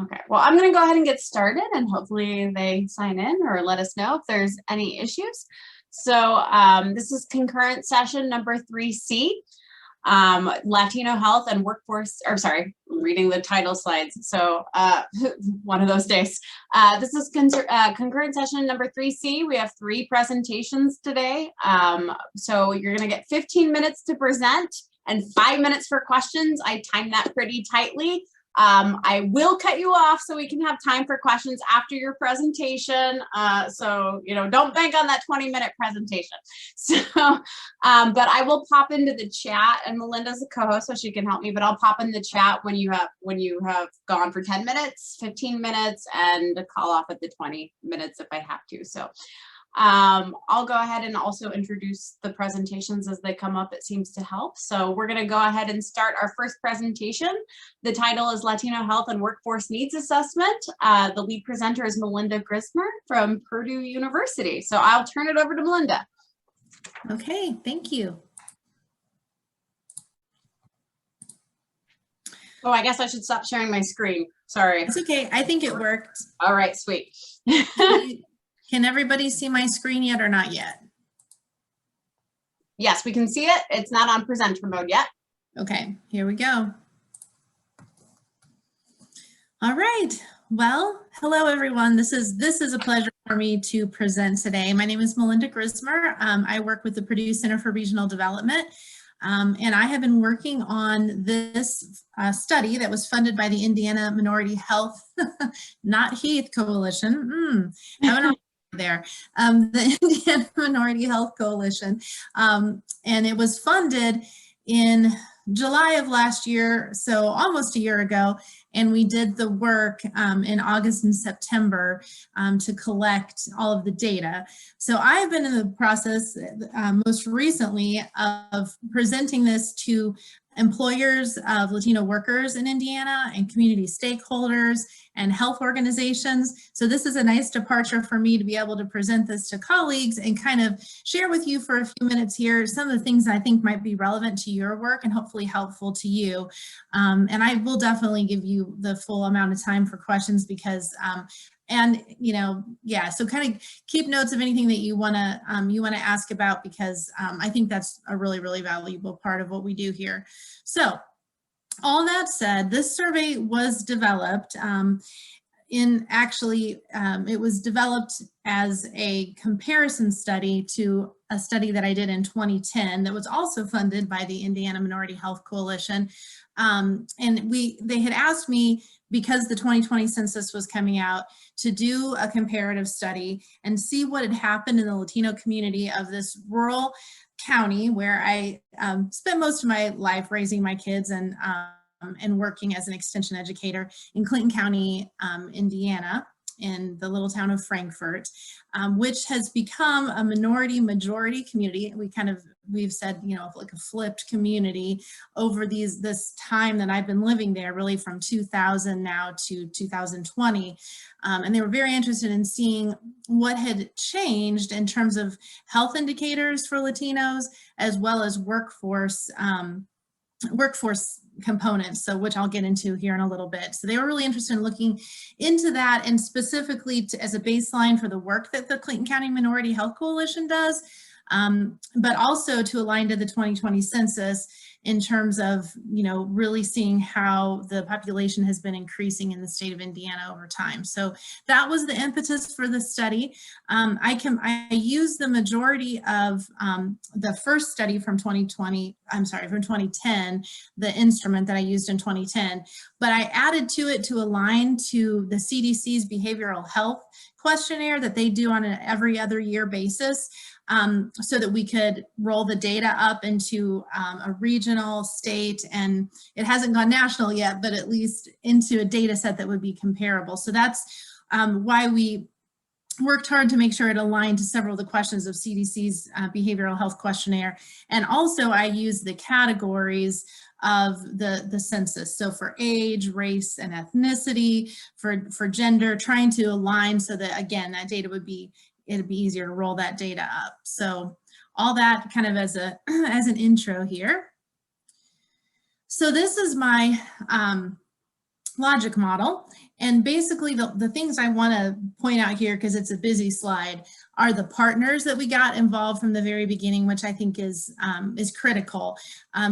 Okay, well, I'm going to go ahead and get started, and hopefully they sign in or let us know if there's any issues. So this is concurrent session number 3C, Latino health and workforce, or sorry, I'm reading the title slides. So one of those days. This is concurrent session number 3C. We have 3 presentations today. So you're going to get 15 minutes to present and 5 minutes for questions. I timed that pretty tightly. I will cut you off so we can have time for questions after your presentation. So, you know, don't bank on that 20-minute presentation. So, but I will pop into the chat, and Melinda's a co-host, so she can help me, but I'll pop in the chat when you have gone for 10 minutes, 15 minutes, and call off at the 20 minutes if I have to. So I'll go ahead and also introduce the presentations as they come up. It seems to help. So we're going to go ahead and start our first presentation. The title is Latino Health and Workforce Needs Assessment. The lead presenter is Melinda Grismer from Purdue University. So I'll turn it over to Melinda. Okay, thank you. Oh, I guess I should stop sharing my screen. Sorry. It's okay. I think it worked. All right, sweet. Can everybody see my screen yet or not yet? Yes, we can see it. It's not on presenter mode yet. Okay, here we go. All right. Well, hello everyone. This is a pleasure for me to present today. My name is Melinda Grismer. I work with the Purdue Center for Regional Development. And I have been working on this study that was funded by the Indiana Minority Health, not Heath Coalition. There, the Indiana Minority Health Coalition, and it was funded in July of last year, so almost a year ago, and we did the work in August and September to collect all of the data. So I've been in the process most recently of presenting this to employers of Latino workers in Indiana and community stakeholders and health organizations. So this is a nice departure for me to be able to present this to colleagues and kind of share with you for a few minutes here some of the things I think might be relevant to your work and hopefully helpful to you. And I will definitely give you the full amount of time for questions because and you know, yeah, so kind of keep notes of anything that you wanna ask about because I think that's a really, really valuable part of what we do here. So all that said, this survey was developed it was developed as a comparison study to a study that I did in 2010 that was also funded by the Indiana Minority Health Coalition. And they had asked me, because the 2020 census was coming out, to do a comparative study and see what had happened in the Latino community of this rural county where I spent most of my life raising my kids and working as an extension educator in Clinton County, Indiana, in the little town of Frankfort, which has become a minority-majority community. We've said, you know, like a flipped community over this time that I've been living there, really from 2000 now to 2020. And they were very interested in seeing what had changed in terms of health indicators for Latinos, as well as workforce components, so which I'll get into here in a little bit. So they were really interested in looking into that, and specifically as a baseline for the work that the Clinton County Minority Health Coalition does, but also to align to the 2020 census in terms of, you know, really seeing how the population has been increasing in the state of Indiana over time. So that was the impetus for the study. I use the majority of the first study from 2010, the instrument that I used in 2010, but I added to it to align to the CDC's behavioral health questionnaire that they do on an every other year basis. So that we could roll the data up into a regional, state, and it hasn't gone national yet, but at least into a data set that would be comparable. So that's why we worked hard to make sure it aligned to several of the questions of CDC's behavioral health questionnaire. And also I used the categories of the census. So for age, race, and ethnicity, for gender, trying to align so that, again, that data it'd be easier to roll that data up. So all that kind of as an intro here. So this is my logic model. And basically the things I want to point out here, because it's a busy slide, are the partners that we got involved from the very beginning, which I think is critical.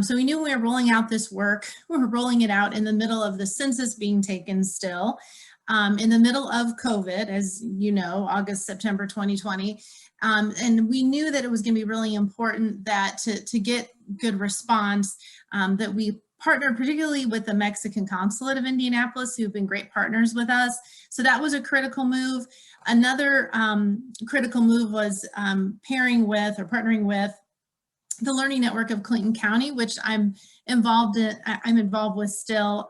So we knew we were rolling out this work. We were rolling it out in the middle of the census being taken still, in the middle of COVID, as you know, August, September 2020. And we knew that it was going to be really important that to get good response, that we partnered particularly with the Mexican Consulate of Indianapolis, who've been great partners with us. So that was a critical move. Another critical move was pairing with or partnering with the Learning Network of Clinton County, which I'm involved with still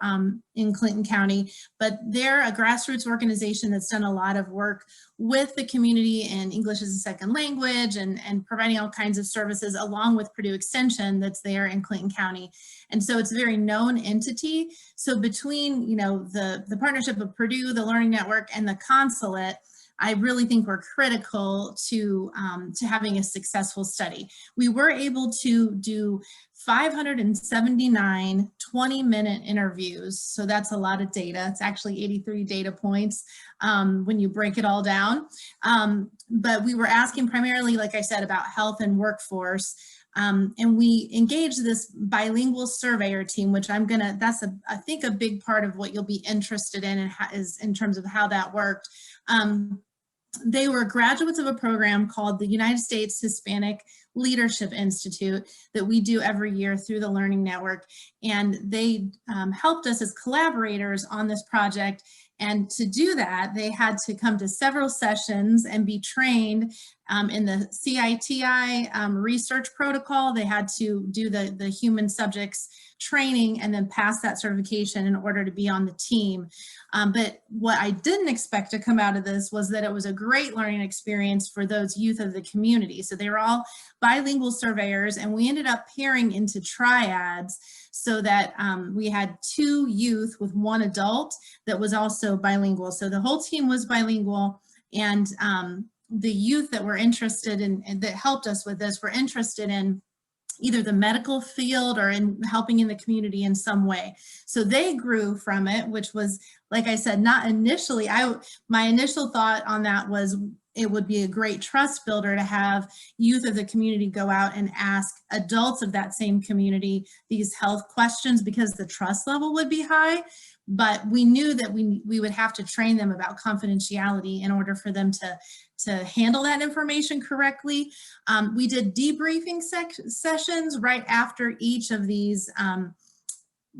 in Clinton County, but they're a grassroots organization that's done a lot of work with the community in English as a second language and providing all kinds of services along with Purdue Extension that's there in Clinton County. And so it's a very known entity. So between, you know, the partnership of Purdue, the Learning Network, and the consulate, I really think we're critical to having a successful study. We were able to do 579 20-minute interviews. So that's a lot of data. It's actually 83 data points when you break it all down. But we were asking primarily, like I said, about health and workforce. And we engaged this bilingual surveyor team, which that's I think a big part of what you'll be interested in and is in terms of how that worked. They were graduates of a program called the United States Hispanic Leadership Institute that we do every year through the Learning Network. And they helped us as collaborators on this project. And to do that, they had to come to several sessions and be trained in the CITI research protocol. They had to do the human subjects training and then pass that certification in order to be on the team. But what I didn't expect to come out of this was that it was a great learning experience for those youth of the community. So they were all bilingual surveyors, and we ended up pairing into triads so that we had 2 youth with 1 adult that was also bilingual. So the whole team was bilingual, and the youth that were interested in, and that helped us with this, were interested in either the medical field or in helping in the community in some way. So they grew from it, which was, like I said, not initially, my initial thought on that was it would be a great trust builder to have youth of the community go out and ask adults of that same community these health questions because the trust level would be high. But we knew that we would have to train them about confidentiality in order for them to handle that information correctly. We did debriefing sessions right after each of these,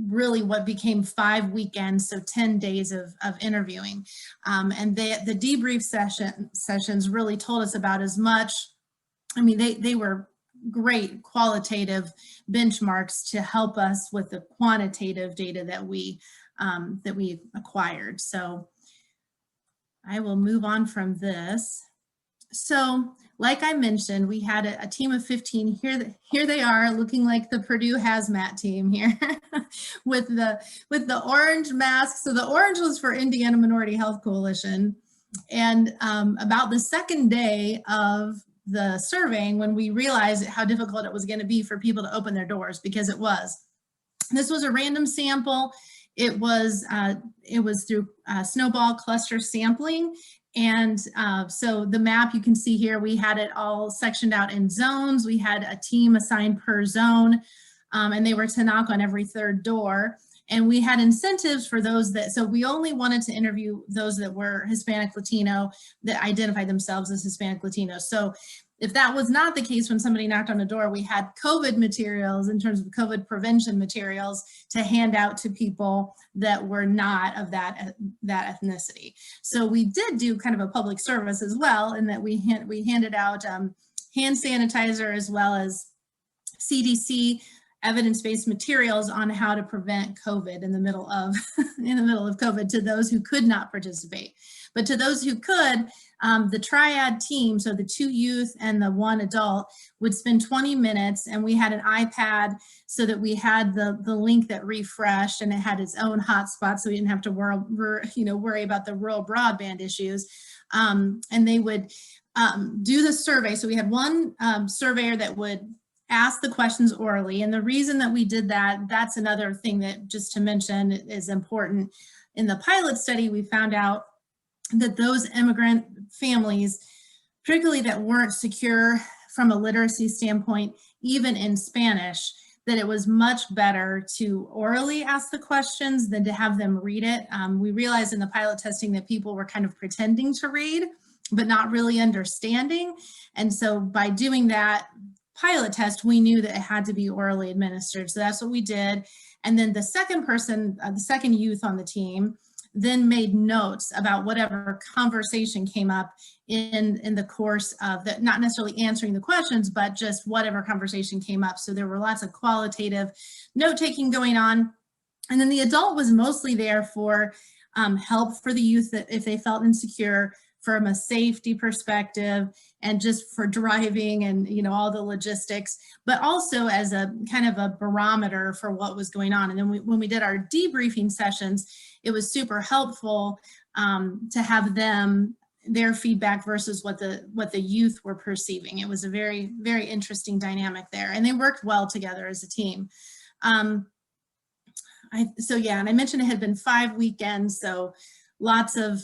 really what became 5 weekends, so 10 days of interviewing. And the debrief sessions really told us about as much. I mean, they were great qualitative benchmarks to help us with the quantitative data that we acquired. So I will move on from this. So like I mentioned, we had a team of 15. Here they are looking like the Purdue hazmat team here with the orange masks. So the orange was for Indiana Minority Health Coalition. And about the second day of the surveying, when we realized how difficult it was going to be for people to open their doors, because it was. This was a random sample. It was through snowball cluster sampling. And so the map you can see here, we had it all sectioned out in zones. We had a team assigned per zone, and they were to knock on every 3rd door. And we had incentives for those so we only wanted to interview those that were Hispanic Latino, that identified themselves as Hispanic Latino. So if that was not the case when somebody knocked on the door, we had COVID materials in terms of COVID prevention materials to hand out to people that were not of that ethnicity. So we did do kind of a public service as well, in that we handed out hand sanitizer as well as CDC evidence-based materials on how to prevent COVID in the middle of COVID to those who could not participate. But to those who could, the triad team, so the 2 youth and the 1 adult, would spend 20 minutes, and we had an iPad so that we had the link that refreshed, and it had its own hotspot, so we didn't have to worry about the rural broadband issues. And they would do the survey. So we had one surveyor that would ask the questions orally. And the reason that we did that, that's another thing that, just to mention, is important. In the pilot study, we found out that those immigrant families, particularly that weren't secure from a literacy standpoint, even in Spanish, that it was much better to orally ask the questions than to have them read it. We realized in the pilot testing that people were kind of pretending to read, but not really understanding. And so by doing that pilot test, we knew that it had to be orally administered. So that's what we did. And then the second person, the second youth on the team, then made notes about whatever conversation came up in the course of the, not necessarily answering the questions, but just whatever conversation came up. So there were lots of qualitative note-taking going on. And then the adult was mostly there for help for the youth that if they felt insecure, from a safety perspective and just for driving and, you know, all the logistics, but also as a kind of a barometer for what was going on. And then when we did our debriefing sessions, it was super helpful to have their feedback versus what the youth were perceiving. It was a very, very interesting dynamic there, and they worked well together as a team. So yeah, and I mentioned it had been 5 weekends, so lots of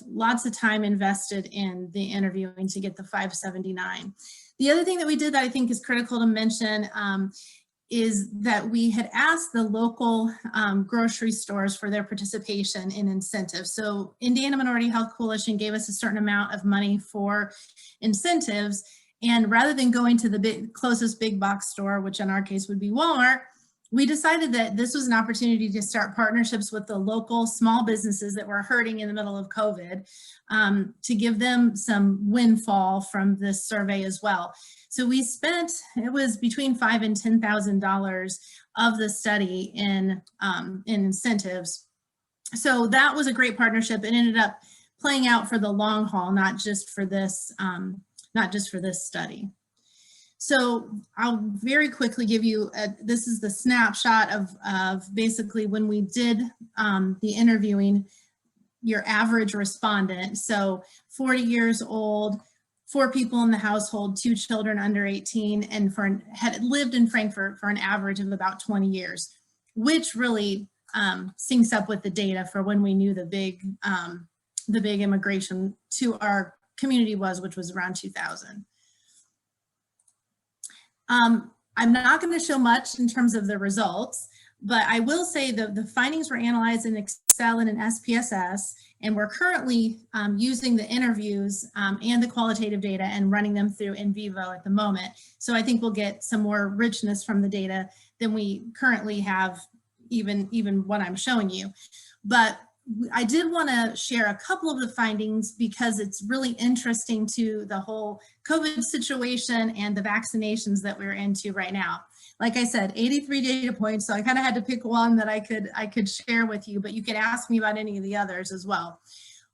time invested in the interviewing to get the 579. The other thing that we did that I think is critical to mention is that we had asked the local grocery stores for their participation in incentives. So Indiana Minority Health Coalition gave us a certain amount of money for incentives, and rather than going to the closest big box store, which in our case would be Walmart, we decided that this was an opportunity to start partnerships with the local small businesses that were hurting in the middle of COVID, to give them some windfall from this survey as well. So we spent, it was between $5,000 and $10,000 of the study in incentives. So that was a great partnership. It ended up playing out for the long haul, not just for this study. So I'll very quickly give you, this is the snapshot of basically when we did the interviewing, your average respondent. So 40 years old, 4 people in the household, 2 children under 18, and had lived in Frankfurt for an average of about 20 years, which really syncs up with the data for when we knew the big immigration to our community which was around 2000. I'm not going to show much in terms of the results, but I will say that the findings were analyzed in Excel and in SPSS, and we're currently using the interviews and the qualitative data and running them through in vivo at the moment. So I think we'll get some more richness from the data than we currently have, even what I'm showing you. But I did want to share a couple of the findings because it's really interesting to the whole COVID situation and the vaccinations that we're into right now. Like I said, 83 data points, so I kind of had to pick one that I could share with you, but you could ask me about any of the others as well.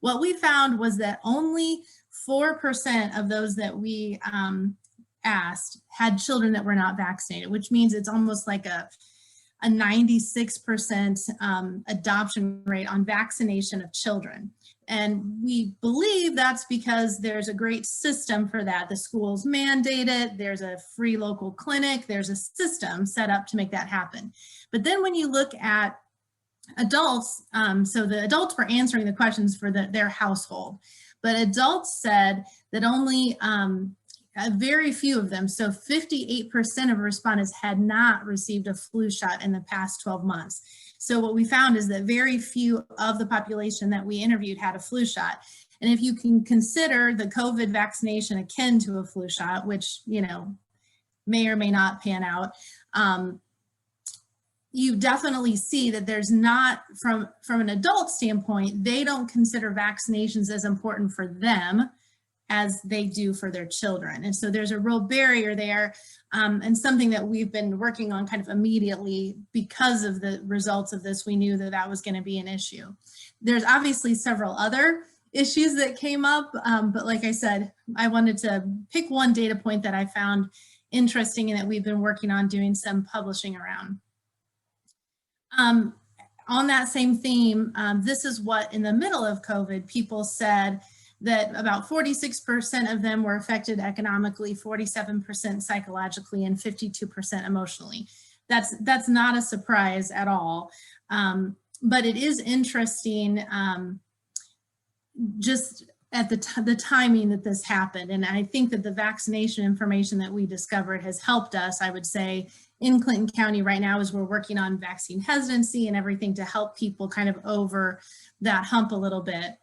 What we found was that only 4% of those that we asked had children that were not vaccinated, which means it's almost like a 96% adoption rate on vaccination of children. And we believe that's because there's a great system for that. The schools mandate it, there's a free local clinic, there's a system set up to make that happen. But then when you look at adults, so the adults were answering the questions for their household, but adults said that only very few of them, so 58% of respondents had not received a flu shot in the past 12 months. So what we found is that very few of the population that we interviewed had a flu shot. And if you can consider the COVID vaccination akin to a flu shot, which, you know, may or may not pan out, you definitely see that there's not, from an adult standpoint, they don't consider vaccinations as important for them as they do for their children. And so there's a real barrier there, and something that we've been working on kind of immediately because of the results of this. We knew that that was going to be an issue. There's obviously several other issues that came up, but like I said, I wanted to pick one data point that I found interesting and that we've been working on doing some publishing around. On that same theme, this is what in the middle of COVID people said that about 46% of them were affected economically, 47% psychologically, and 52% emotionally. That's not a surprise at all. But it is interesting just at the timing that this happened. And I think that the vaccination information that we discovered has helped us, I would say, in Clinton County right now, as we're working on vaccine hesitancy and everything to help people kind of over that hump a little bit.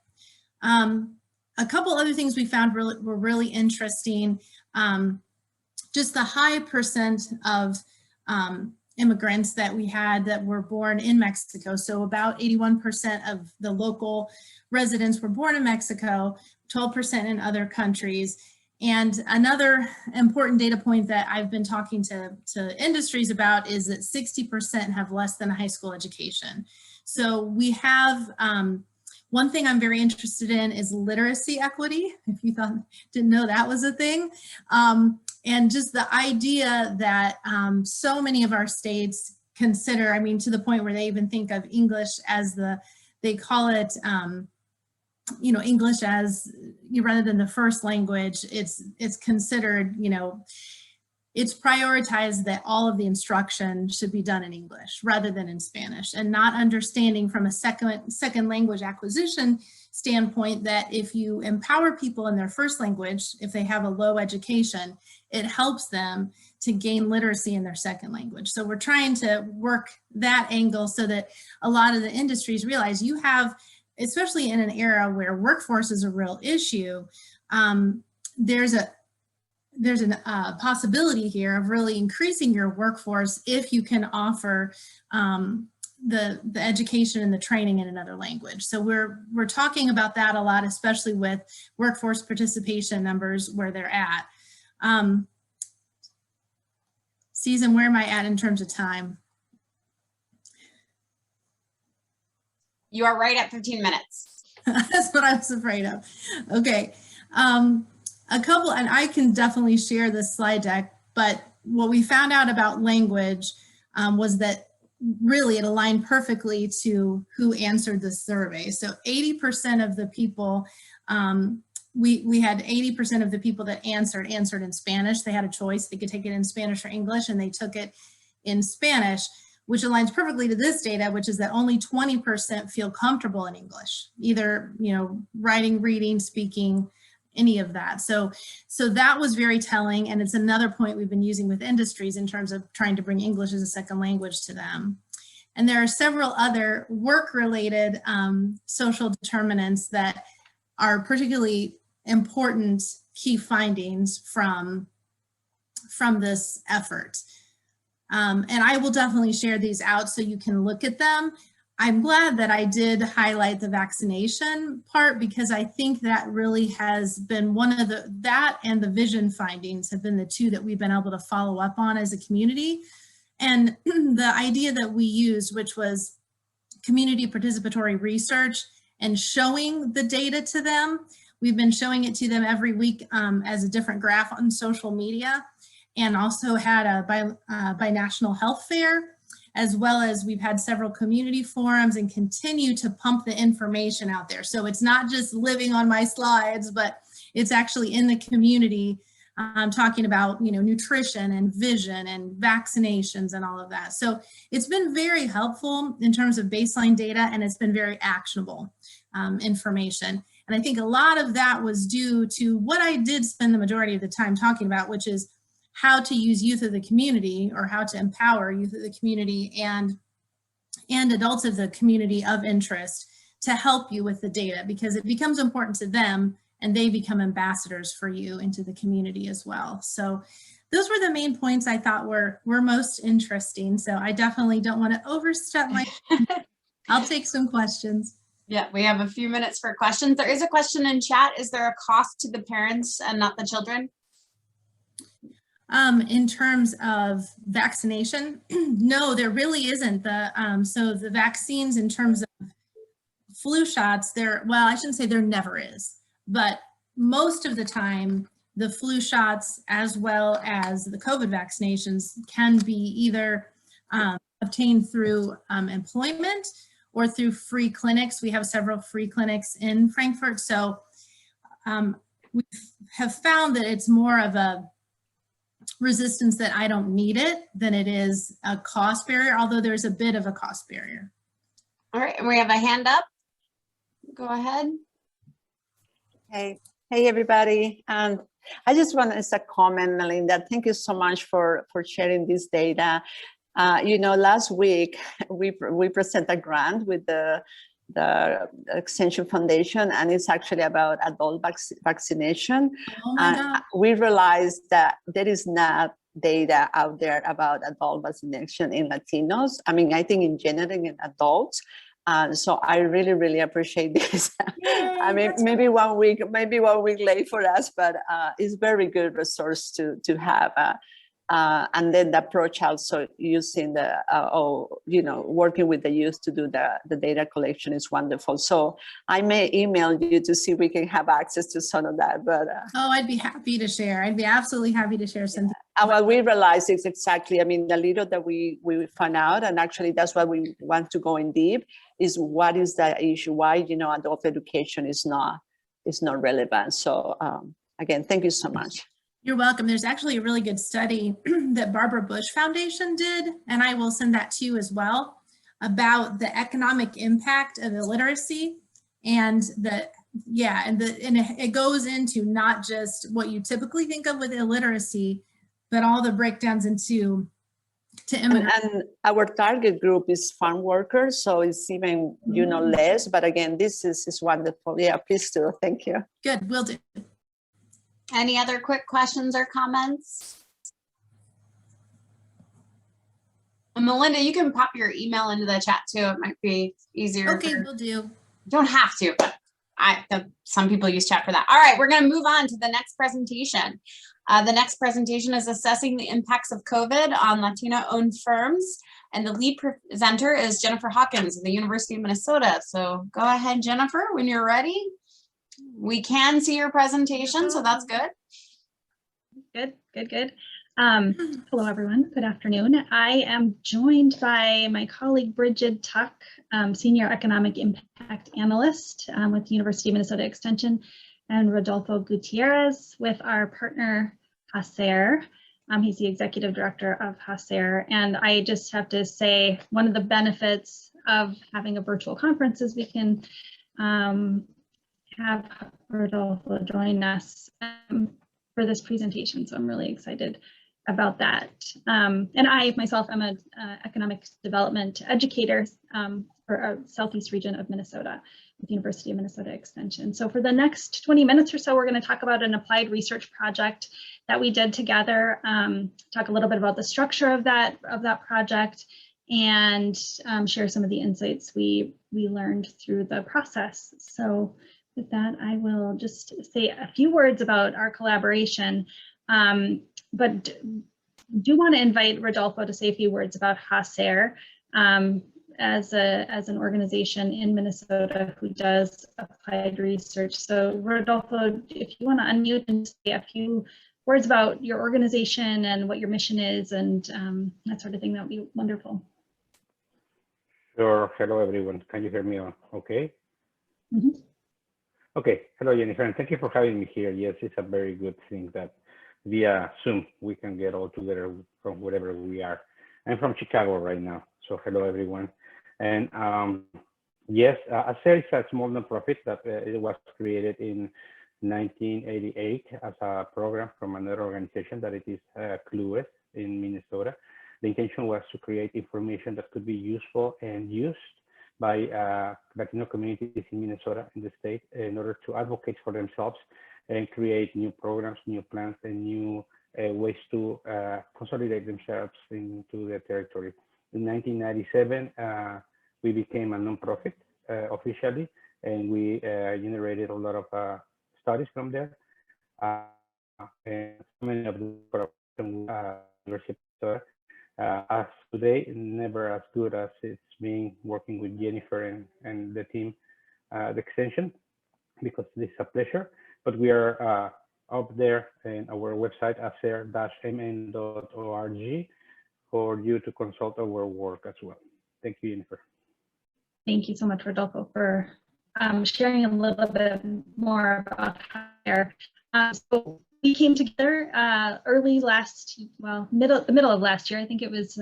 A couple other things we found were really interesting. Just the high percent of immigrants that we had that were born in Mexico. So about 81% of the local residents were born in Mexico, 12% in other countries. And another important data point that I've been talking to industries about is that 60% have less than a high school education. So we have, one thing I'm very interested in is literacy equity, if you didn't know that was a thing. And just the idea that so many of our states consider, I mean, to the point where they even think of English as they call it, English as, rather than the first language, it's considered, it's prioritized that all of the instruction should be done in English rather than in Spanish, and not understanding from a second language acquisition standpoint that if you empower people in their first language, if they have a low education, it helps them to gain literacy in their second language. So we're trying to work that angle so that a lot of the industries realize you have, especially in an era where workforce is a real issue, there's a possibility here of really increasing your workforce if you can offer the education and the training in another language. So we're talking about that a lot, especially with workforce participation numbers where they're at. Susan, where am I at in terms of time? You are right at 15 minutes. That's what I was afraid of. Okay. A couple, and I can definitely share this slide deck, but what we found out about language was that really it aligned perfectly to who answered the survey. So 80% of the people, we had 80% of the people that answered in Spanish. They had a choice. They could take it in Spanish or English, and they took it in Spanish, which aligns perfectly to this data, which is that only 20% feel comfortable in English, either, writing, reading, speaking, any of that. So that was very telling. And it's another point we've been using with industries in terms of trying to bring English as a second language to them. And there are several other work-related social determinants that are particularly important key findings from this effort. And I will definitely share these out so you can look at them. I'm glad that I did highlight the vaccination part, because I think that really has been one of that and the vision findings have been the two that we've been able to follow up on as a community. And the idea that we used, which was community participatory research and showing the data to them. We've been showing it to them every week as a different graph on social media, and also had a binational health fair, as well as we've had several community forums and continue to pump the information out there. So it's not just living on my slides, but it's actually in the community talking about, nutrition and vision and vaccinations and all of that. So it's been very helpful in terms of baseline data, and it's been very actionable information. And I think a lot of that was due to what I did spend the majority of the time talking about, which is how to use youth of the community, or how to empower youth of the community and adults of the community of interest to help you with the data, because it becomes important to them and they become ambassadors for you into the community as well. So those were the main points I thought were most interesting. So I definitely don't want to overstep my I'll take some questions. Yeah, we have a few minutes for questions. There is a question in chat. Is there a cost to the parents and not the children? In terms of vaccination, no, there really isn't. So the vaccines, in terms of flu shots, well, I shouldn't say there never is, but most of the time, the flu shots as well as the COVID vaccinations can be either obtained through employment or through free clinics. We have several free clinics in Frankfurt. So we have found that it's more of a resistance that I don't need it than it is a cost barrier, although there's a bit of a cost barrier. All right, and we have a hand up. Go ahead. Hey everybody. And I just want to as a comment, Melinda, thank you so much for sharing this data. You know, last week we presented a grant with the Extension Foundation, and it's actually about adult vaccination. Oh my God. We realized that there is not data out there about adult vaccination in Latinos. I mean, I think in general in adults. So I really appreciate this. Yay, I mean, maybe one week late for us, but it's very good resource to have. And then the approach also using the, working with the youth to do the data collection is wonderful. So I may email you to see if we can have access to some of that. But oh, I'd be happy to share. I'd be absolutely happy to share something. And what we realized is exactly, I mean, the little that we found out, and actually that's why we want to go in deep, is what is the issue? Why, adult education is not relevant. So again, thank you so much. You're welcome. There's actually a really good study that Barbara Bush Foundation did, and I will send that to you as well, about the economic impact of illiteracy, and it goes into not just what you typically think of with illiteracy, but all the breakdowns into immigrants. And our target group is farm workers, so it's even less. But again, this is wonderful. Yeah, please do. Thank you. Good, will do. Any other quick questions or comments? And Melinda, you can pop your email into the chat too. It might be easier. Okay, will do. You don't have to, but some people use chat for that. All right, we're going to move on to the next presentation. The next presentation is assessing the impacts of COVID on Latino-owned firms. And the lead presenter is Jennifer Hawkins of the University of Minnesota. So go ahead, Jennifer, when you're ready. We can see your presentation, so that's good. Good. Hello, everyone. Good afternoon. I am joined by my colleague, Bridget Tuck, Senior Economic Impact Analyst with the University of Minnesota Extension, and Rodolfo Gutierrez with our partner, Hassa. He's the Executive Director of Hassa. And I just have to say, one of the benefits of having a virtual conference is we can have Rodolfo join us for this presentation. So I'm really excited about that. And I myself am an economic development educator for our southeast region of Minnesota with the University of Minnesota Extension. So for the next 20 minutes or so, we're going to talk about an applied research project that we did together, talk a little bit about the structure of that project, and share some of the insights we learned through the process. So with that, I will just say a few words about our collaboration, but do want to invite Rodolfo to say a few words about Hassa as an organization in Minnesota who does applied research. So Rodolfo, if you want to unmute and say a few words about your organization and what your mission is and that sort of thing, that would be wonderful. Sure. Hello, everyone. Can you hear me okay? Mm-hmm. Okay. Hello, Jennifer, and thank you for having me here. Yes, it's a very good thing that via Zoom we can get all together from wherever we are. I'm from Chicago right now, so hello, everyone. And yes, Hassa is a small nonprofit that it was created in 1988 as a program from another organization that it is Clueless in Minnesota. The intention was to create information that could be useful and used by Latino communities in Minnesota, in the state, in order to advocate for themselves and create new programs, new plans, and new ways to consolidate themselves into their territory. In 1997, we became a nonprofit officially, and we generated a lot of studies from there. And many of the University of as today, never as good as it's been working with Jennifer and the team, the extension, because this is a pleasure. But we are up there in our website, hassa-mn.org, for you to consult our work as well. Thank you, Jennifer. Thank you so much, Rodolfo, for sharing a little bit more about Hassa. So we came together early last, well, the middle of last year. I think it was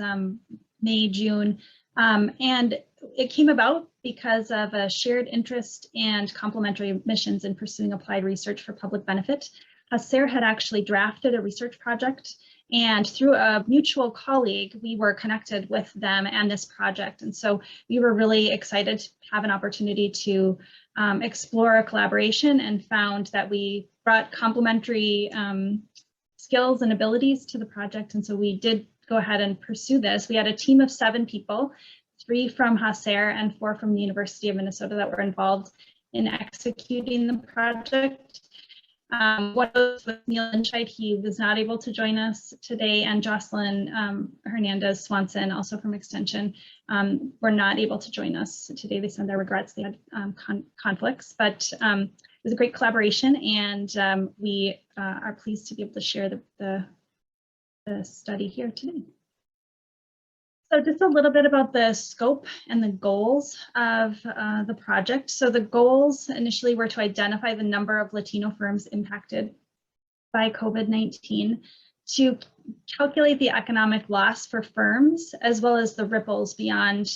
May, June, and it came about because of a shared interest and complementary missions in pursuing applied research for public benefit. Hassa had actually drafted a research project, and through a mutual colleague, we were connected with them and this project. And so we were really excited to have an opportunity to explore a collaboration, and found that we brought complementary skills and abilities to the project. And so we did go ahead and pursue this. We had a team of 7 people, 3 from Hassa and 4 from the University of Minnesota, that were involved in executing the project. One of those was Neil Inscheid. He was not able to join us today, and Jocelyn Hernandez Swanson, also from Extension, were not able to join us today. They sent their regrets. They had conflicts, but it was a great collaboration, and we are pleased to be able to share the study here today. So just a little bit about the scope and the goals of the project. So the goals initially were to identify the number of Latino firms impacted by COVID-19, to calculate the economic loss for firms, as well as the ripples beyond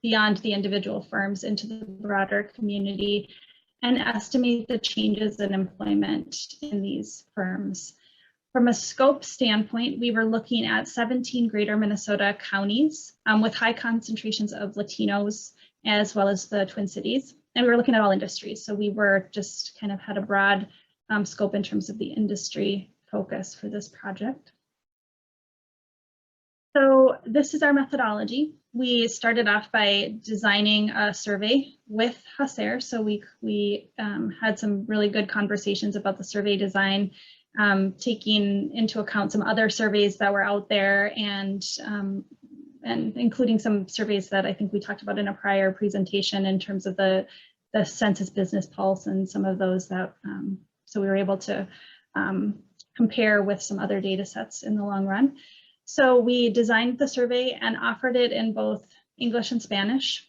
the individual firms into the broader community, and estimate the changes in employment in these firms. From a scope standpoint, we were looking at 17 greater Minnesota counties with high concentrations of Latinos, as well as the Twin Cities. And we were looking at all industries. So we were just kind of had a broad scope in terms of the industry focus for this project. So this is our methodology. We started off by designing a survey with Hassa. So we had some really good conversations about the survey design, taking into account some other surveys that were out there, and including some surveys that I think we talked about in a prior presentation in terms of the Census Business Pulse and some of those that, so we were able to compare with some other data sets in the long run. So we designed the survey and offered it in both English and Spanish.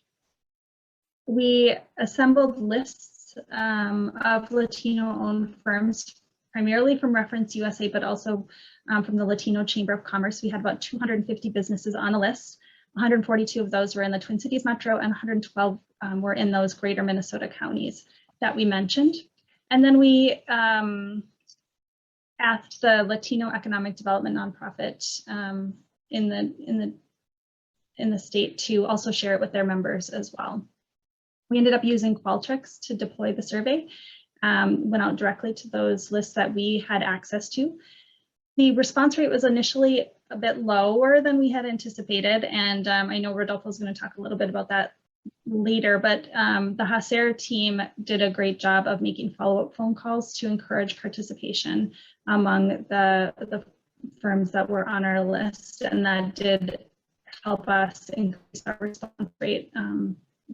We assembled lists of Latino-owned firms, primarily from Reference USA, but also from the Latino Chamber of Commerce. We had about 250 businesses on the list. 142 of those were in the Twin Cities Metro, and 112 were in those greater Minnesota counties that we mentioned. And then we asked the Latino Economic Development nonprofit in the state to also share it with their members as well. We ended up using Qualtrics to deploy the survey. Went out directly to those lists that we had access to. The response rate was initially a bit lower than we had anticipated, and I know Rodolfo is going to talk a little bit about that later, but the Hassa team did a great job of making follow-up phone calls to encourage participation among the firms that were on our list, and that did help us increase our response rate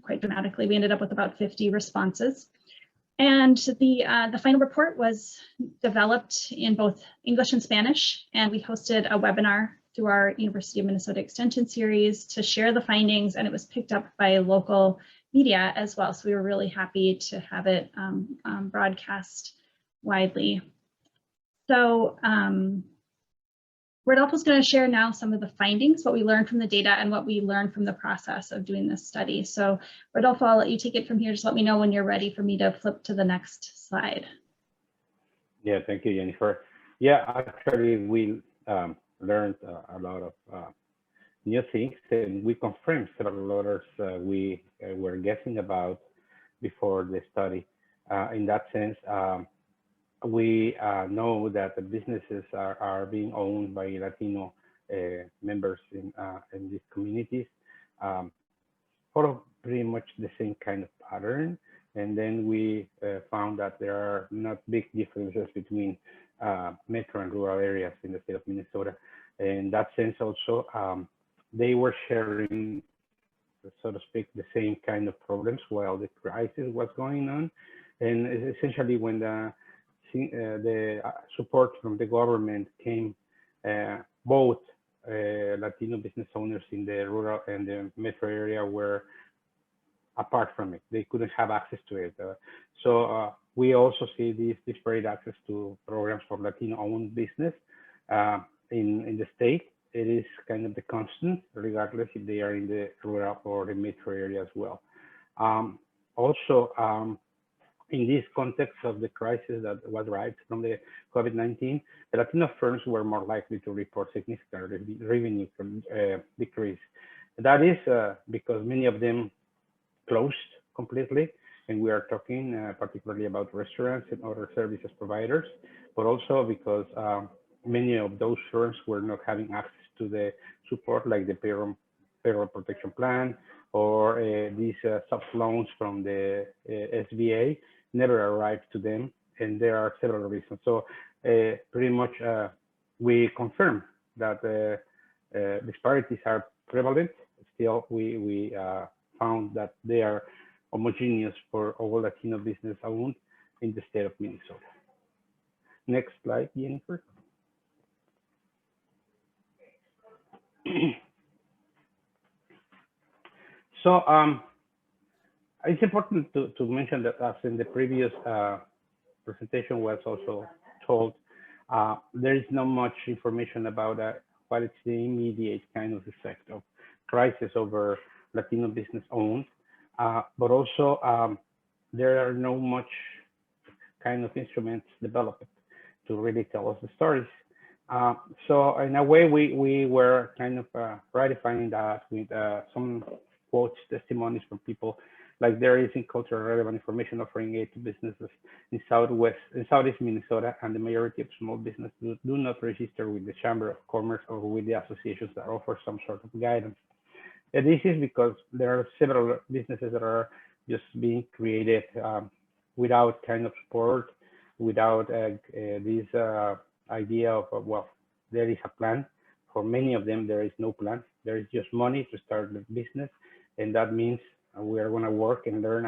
quite dramatically. We ended up with about 50 responses. And the final report was developed in both English and Spanish, and we hosted a webinar through our University of Minnesota Extension series to share the findings, and it was picked up by local media as well. So we were really happy to have it broadcast widely. So Rodolfo's going to share now some of the findings, what we learned from the data and what we learned from the process of doing this study. So Rodolfo, I'll let you take it from here. Just let me know when you're ready for me to flip to the next slide. Yeah, thank you, Jennifer. Yeah, actually, we learned a lot of new things, and we confirmed several others we were guessing about before the study. In that sense, we know that the businesses are being owned by Latino members in these communities, follow pretty much the same kind of pattern. And then we found that there are not big differences between metro and rural areas in the state of Minnesota. In that sense also, they were sharing, so to speak, the same kind of problems while the crisis was going on. And essentially when the support from the government came, both Latino business owners in the rural and the metro area were apart from it. They couldn't have access to it. So we also see this disparate access to programs for Latino-owned business in the state. It is kind of the constant, regardless if they are in the rural or the metro area as well. In this context of the crisis that was derived from the COVID-19, the Latino firms were more likely to report significant revenue decrease. That is because many of them closed completely, and we are talking particularly about restaurants and other services providers, but also because many of those firms were not having access to the support like the payroll protection plan or these soft loans from the SBA never arrived to them, and there are several reasons. So pretty much we confirm that disparities are prevalent. Still, we found that they are homogeneous for all Latino business owned in the state of Minnesota. Next slide, Jennifer. So it's important to mention that, as in the previous presentation was also told, there is not much information about what is the immediate kind of effect of crisis over Latino business owned, but also there are no much kind of instruments developed to really tell us the stories. So in a way, we were kind of ratifying that with some quotes, testimonies from people, like there is in cultural relevant information offering aid to businesses in Southeast Minnesota, and the majority of small businesses do not register with the Chamber of Commerce or with the associations that offer some sort of guidance. And this is because there are several businesses that are just being created without kind of support, without this idea of, well, there is a plan. For many of them, there is no plan. There is just money to start the business. And that means we are going to work and learn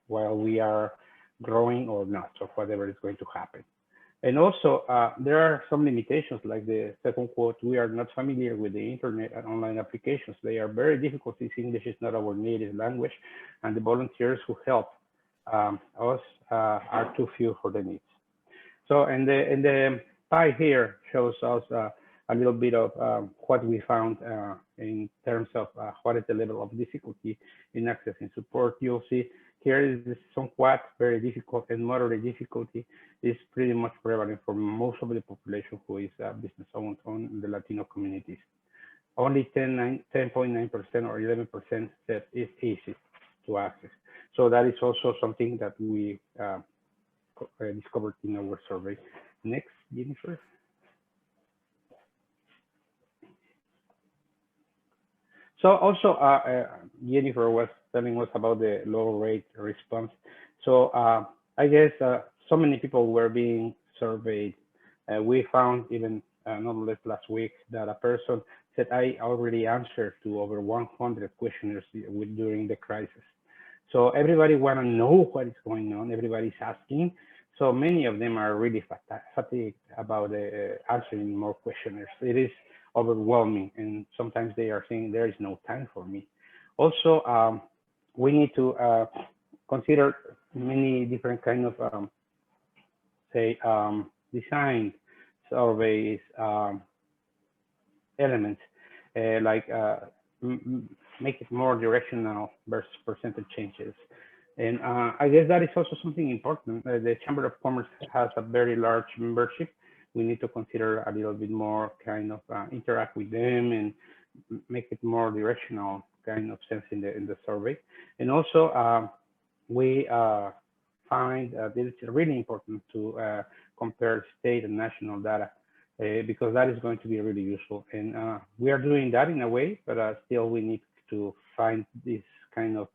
while we are growing or not, or whatever is going to happen. And also, there are some limitations, like the second quote: we are not familiar with the internet and online applications. They are very difficult since English is not our native language, and the volunteers who help us are too few for the needs. So, and the pie here shows us a little bit of what we found in terms of what is the level of difficulty in accessing support. You'll see here is somewhat very difficult, and moderate difficulty is pretty much prevalent for most of the population who is business owned on the Latino communities. Only 10.9% or 11% said it's easy to access. So that is also something that we discovered in our survey. Next, Jennifer. So also, Jennifer was telling us about the low rate response. So I guess so many people were being surveyed. We found even not less last week that a person said, I already answered to over 100 questionnaires during the crisis. So everybody want to know what is going on. Everybody's asking. So many of them are really fatigued about answering more questionnaires. It is overwhelming, and sometimes they are saying there is no time for me. Also, we need to consider many different kind of design surveys elements, like make it more directional versus percentage changes. And I guess that is also something important. The Chamber of Commerce has a very large membership. We need to consider a little bit more kind of interact with them and make it more directional kind of sense in the survey. And also, we find that it's really important to compare state and national data because that is going to be really useful. And we are doing that in a way, but still we need to find this kind of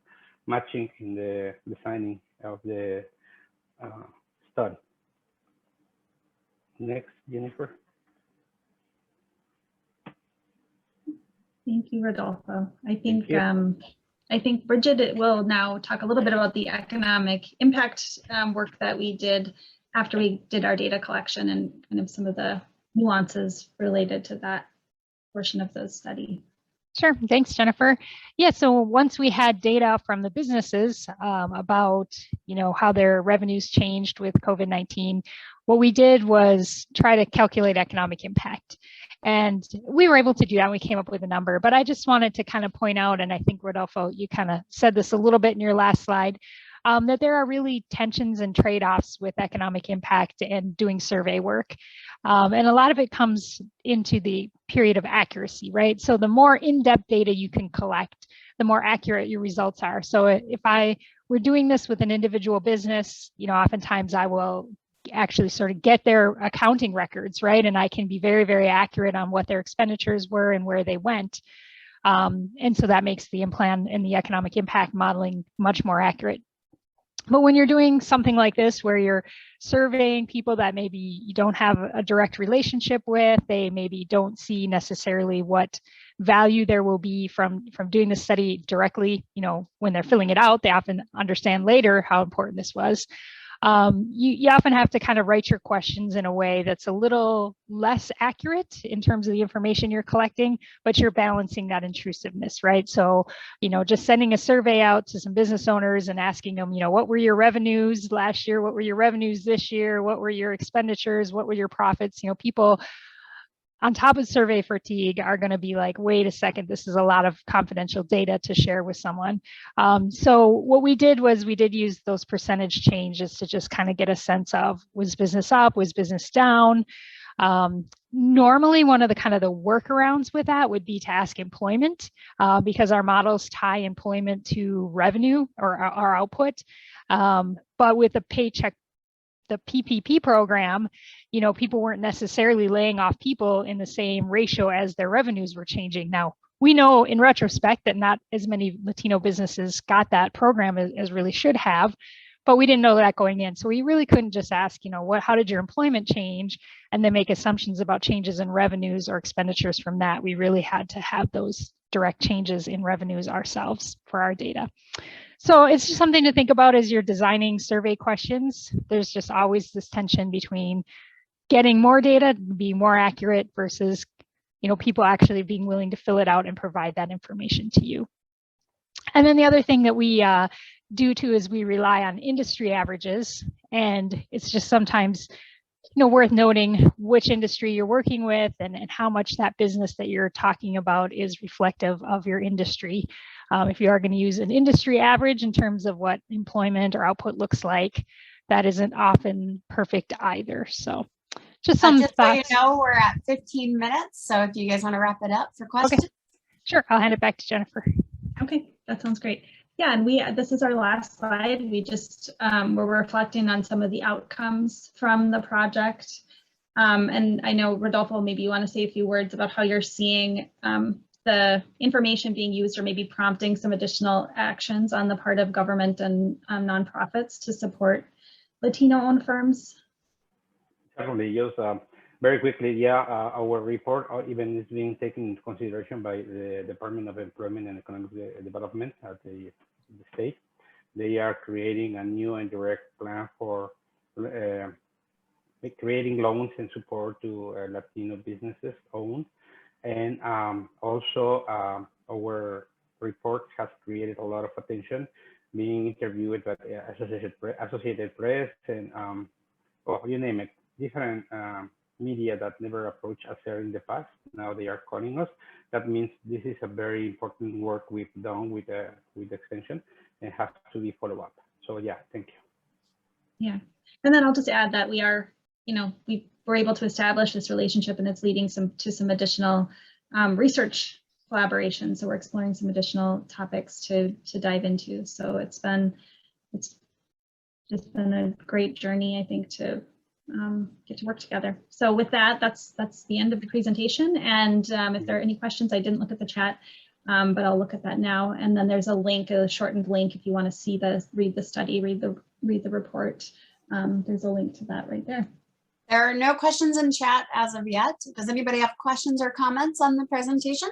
matching in the designing of the study. Next, Jennifer. Thank you, Rodolfo. I think Bridget will now talk a little bit about the economic impact work that we did after we did our data collection and kind of some of the nuances related to that portion of the study. Sure. Thanks, Jennifer. Yeah, so once we had data from the businesses about, how their revenues changed with COVID-19, what we did was try to calculate economic impact. And we were able to do that. We came up with a number, but I just wanted to kind of point out, and I think Rodolfo, you kind of said this a little bit in your last slide, that there are really tensions and trade-offs with economic impact and doing survey work. And a lot of it comes into the period of accuracy, right? So the more in-depth data you can collect, the more accurate your results are. So if I were doing this with an individual business, oftentimes I will actually sort of get their accounting records, right? And I can be very, very accurate on what their expenditures were and where they went. And so that makes the plan and the economic impact modeling much more accurate. But when you're doing something like this, where you're surveying people that maybe you don't have a direct relationship with, they maybe don't see necessarily what value there will be from doing the study directly, when they're filling it out, they often understand later how important this was. You often have to kind of write your questions in a way that's a little less accurate in terms of the information you're collecting, but you're balancing that intrusiveness, right? So, just sending a survey out to some business owners and asking them, what were your revenues last year? What were your revenues this year? What were your expenditures? What were your profits? People on top of survey fatigue are going to be like, wait a second, this is a lot of confidential data to share with someone. So what we did was we did use those percentage changes to just kind of get a sense of, was business up, was business down? Normally, one of the kind of the workarounds with that would be to ask employment, because our models tie employment to revenue or our output. But with the paycheck, the PPP program, people weren't necessarily laying off people in the same ratio as their revenues were changing. Now, we know in retrospect that not as many Latino businesses got that program as really should have, but we didn't know that going in. So we really couldn't just ask, how did your employment change, and then make assumptions about changes in revenues or expenditures from that. We really had to have those direct changes in revenues ourselves for our data. So it's just something to think about as you're designing survey questions. There's just always this tension between getting more data, be more accurate, versus people actually being willing to fill it out and provide that information to you. And then the other thing that we do too is we rely on industry averages, and it's just sometimes worth noting which industry you're working with and how much that business that you're talking about is reflective of your industry. If you are going to use an industry average in terms of what employment or output looks like, that isn't often perfect either. So just some thoughts. So we're at 15 minutes. So if you guys want to wrap it up for questions. Okay. Sure, I'll hand it back to Jennifer. Okay, that sounds great. Yeah, and this is our last slide. We just we're reflecting on some of the outcomes from the project. And I know, Rodolfo, maybe you want to say a few words about how you're seeing the information being used, or maybe prompting some additional actions on the part of government and nonprofits to support Latino-owned firms. Certainly, just very quickly, yeah, our report even is being taken into consideration by the Department of Employment and Economic Development at the state. They are creating a new and direct plan for creating loans and support to Latino businesses owned. And also our report has created a lot of attention, being interviewed by Associated Press and well, you name it, different media that never approached us there in the past. Now they are calling us. That means this is a very important work we've done with the extension, and has to be followed up. So yeah, thank you. Yeah, and then I'll just add that we are, we were able to establish this relationship, and it's leading to some additional research collaboration. So we're exploring some additional topics to dive into. So it's just been a great journey, I think, to get to work together. So with that, that's the end of the presentation. And if there are any questions, I didn't look at the chat, but I'll look at that now. And then there's a link, a shortened link, if you want to see read the study, read the report. There's a link to that right there. There are no questions in chat as of yet. Does anybody have questions or comments on the presentation?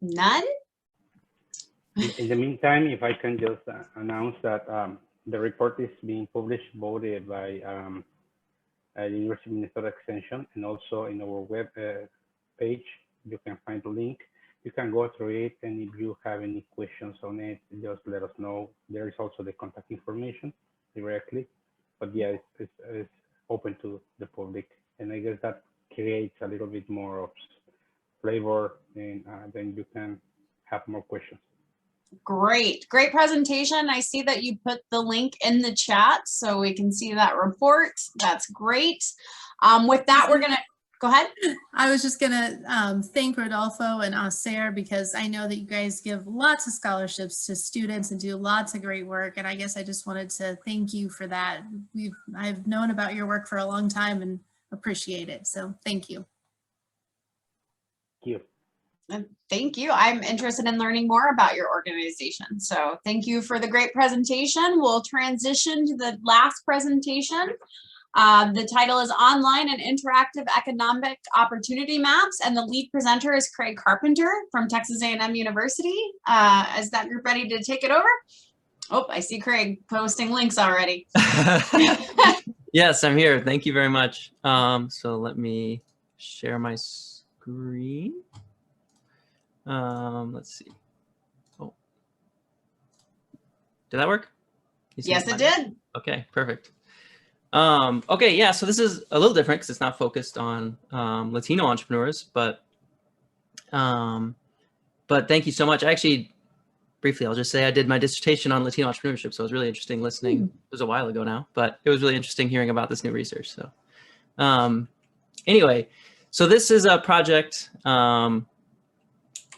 None? In the meantime, if I can just announce that the report is being published both by University of Minnesota Extension and also in our web page. You can find the link. You can go through it, and if you have any questions on it, just let us know. There is also the contact information directly, but yeah, it's open to the public, and I guess that creates a little bit more of flavor, and then you can have more questions. Great presentation. I see that you put the link in the chat so we can see that report. That's great. With that, we're gonna go ahead. I was just gonna thank Rodolfo and Acer, because I know that you guys give lots of scholarships to students and do lots of great work. And I guess I just wanted to thank you for that. I've known about your work for a long time and appreciate it. So thank you. Thank you. Thank you. I'm interested in learning more about your organization. So thank you for the great presentation. We'll transition to the last presentation. The title is Online and Interactive Economic Opportunity Maps, and the lead presenter is Craig Carpenter from Texas A&M University. Is that group ready to take it over? Oh, I see Craig posting links already. Yes, I'm here. Thank you very much. So let me share my screen. Let's see. Oh, did that work? Yes, it did. Okay, perfect. Okay, yeah, so this is a little different because it's not focused on Latino entrepreneurs, but thank you so much. Actually, briefly, I'll just say I did my dissertation on Latino entrepreneurship, so it was really interesting listening. It was a while ago now, but it was really interesting hearing about this new research. So anyway, so this is a project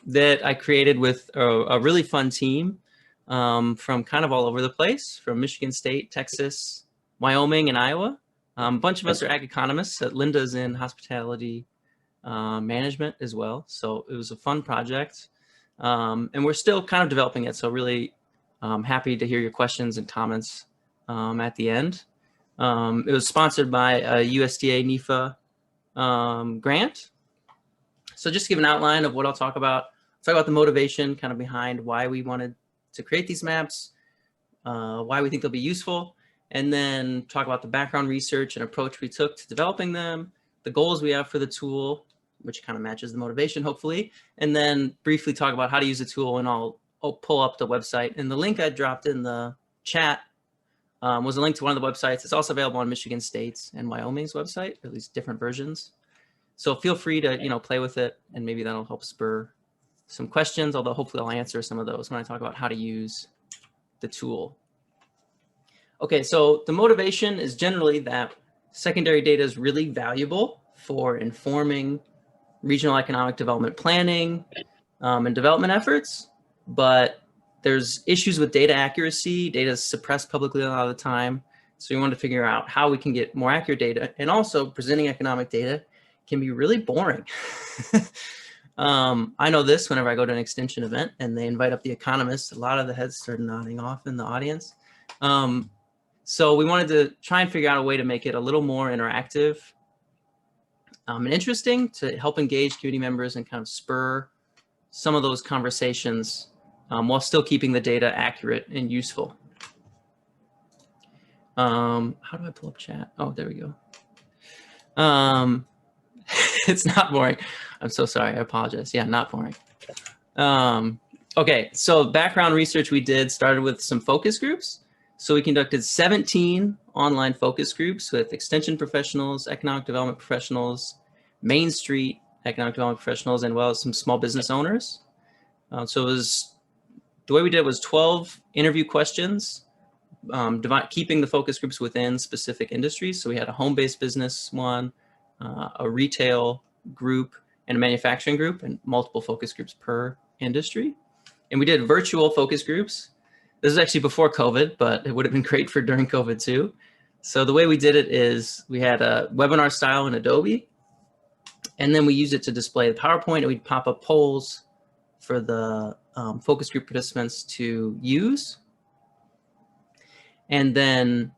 that I created with a really fun team from kind of all over the place, from Michigan State, Texas, Wyoming, and Iowa. A bunch of us are ag economists. Linda's in hospitality management as well. So it was a fun project. And we're still kind of developing it. So really happy to hear your questions and comments at the end. It was sponsored by a USDA NIFA grant. So just to give an outline of what I'll talk about the motivation kind of behind why we wanted to create these maps, why we think they'll be useful, and then talk about the background research and approach we took to developing them, the goals we have for the tool, which kind of matches the motivation, hopefully, and then briefly talk about how to use the tool, and I'll pull up the website. And the link I dropped in the chat was a link to one of the websites. It's also available on Michigan State's and Wyoming's website, or at least different versions. So feel free to, play with it, and maybe that'll help spur some questions, although hopefully I'll answer some of those when I talk about how to use the tool. Okay, so the motivation is generally that secondary data is really valuable for informing regional economic development planning and development efforts, but there's issues with data accuracy. Data is suppressed publicly a lot of the time. So we want to figure out how we can get more accurate data, and also presenting economic data can be really boring. I know this whenever I go to an extension event and they invite up the economists, a lot of the heads start nodding off in the audience. So we wanted to try and figure out a way to make it a little more interactive and interesting to help engage community members and kind of spur some of those conversations while still keeping the data accurate and useful. How do I pull up chat? Oh, there we go. It's not boring. I'm so sorry. I apologize. Yeah, not boring. Okay, so background research we did started with some focus groups. So we conducted 17 online focus groups with extension professionals, economic development professionals, Main Street economic development professionals, and well as some small business owners. So it was, the way we did it was 12 interview questions, keeping the focus groups within specific industries. So we had a home-based business one, a retail group, and a manufacturing group, and multiple focus groups per industry. And we did virtual focus groups. This is actually before COVID, but it would have been great for during COVID too. So the way we did it is we had a webinar style in Adobe, and then we used it to display the PowerPoint, and we'd pop up polls for the focus group participants to use, and then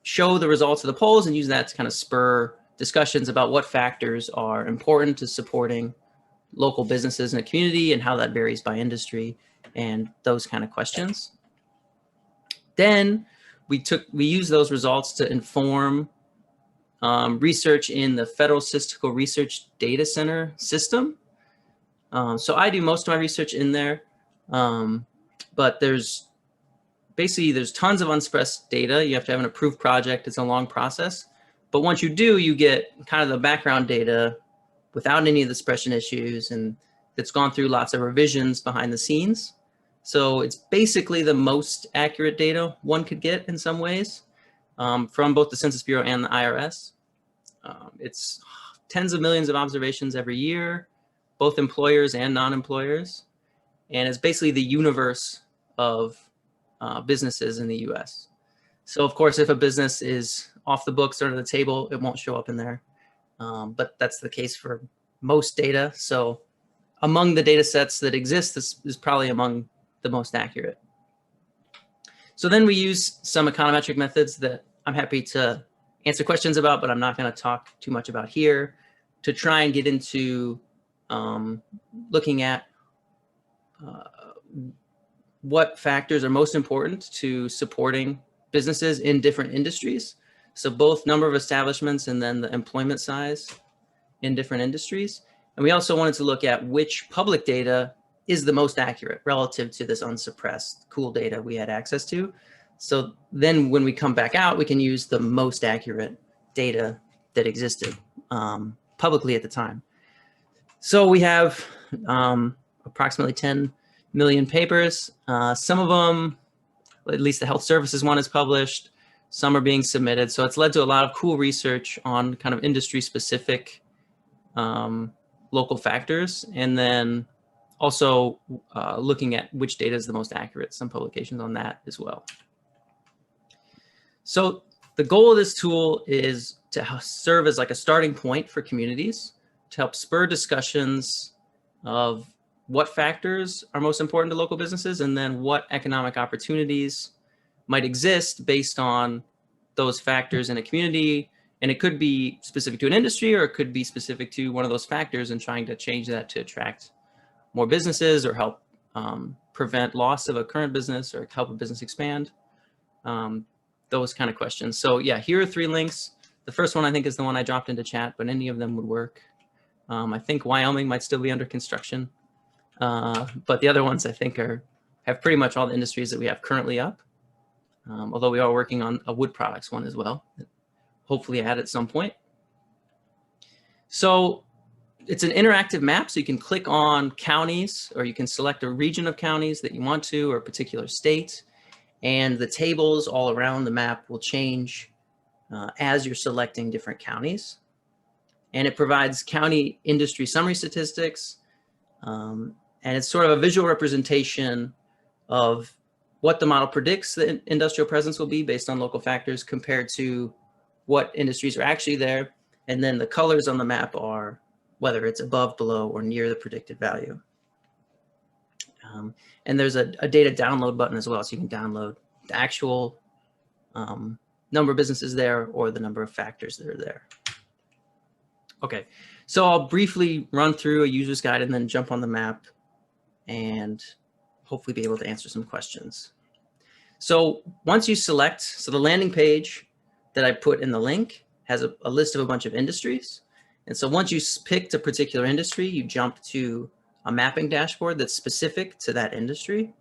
show the results of the polls and use that to kind of spur discussions about what factors are important to supporting local businesses in a community and how that varies by industry. and those kind of questions. Then we used those results to inform research in the Federal Statistical Research Data Center system. So I do most of my research in there, but there's tons of unsuppressed data. You have to have an approved project. It's a long process. But once you do, you get kind of the background data without any of the suppression issues, and it's gone through lots of revisions behind the scenes. So it's basically the most accurate data one could get in some ways from both the Census Bureau and the IRS. It's tens of millions of observations every year, both employers and non-employers. And it's basically the universe of businesses in the US. So of course, if a business is off the books or to the table, it won't show up in there. But that's the case for most data. So among the data sets that exist, this is probably among the most accurate. So then we use some econometric methods that I'm happy to answer questions about, but I'm not going to talk too much about here, to try and get into looking at what factors are most important to supporting businesses in different industries. So both number of establishments and then the employment size in different industries. And we also wanted to look at which public data is the most accurate relative to this unsuppressed cool data we had access to. So then when we come back out, we can use the most accurate data that existed publicly at the time. So we have approximately 10 million papers. Some of them, at least the health services one, is published. Some are being submitted. So it's led to a lot of cool research on kind of industry specific local factors. And then also looking at which data is the most accurate, some publications on that as well. So the goal of this tool is to serve as like a starting point for communities to help spur discussions of what factors are most important to local businesses and then what economic opportunities might exist based on those factors in a community. And it could be specific to an industry, or it could be specific to one of those factors and trying to change that to attract more businesses or help prevent loss of a current business or help a business expand. Those kind of questions. So yeah, here are 3 links. The first one I think is the one I dropped into chat, but any of them would work. I think Wyoming might still be under construction, but the other ones I think have pretty much all the industries that we have currently up. Although we are working on a wood products one as well, hopefully add at some point. So it's an interactive map, so you can click on counties, or you can select a region of counties that you want to, or a particular state. And the tables all around the map will change as you're selecting different counties. And it provides county industry summary statistics. And it's sort of a visual representation of what the model predicts the industrial presence will be based on local factors compared to what industries are actually there. And then the colors on the map are whether it's above, below, or near the predicted value. And there's a data download button as well, so you can download the actual number of businesses there or the number of factors that are there. Okay, so I'll briefly run through a user's guide and then jump on the map and hopefully be able to answer some questions. So once you select, so the landing page that I put in the link has a list of a bunch of industries. And so once you picked a particular industry, you jump to a mapping dashboard that's specific to that industry.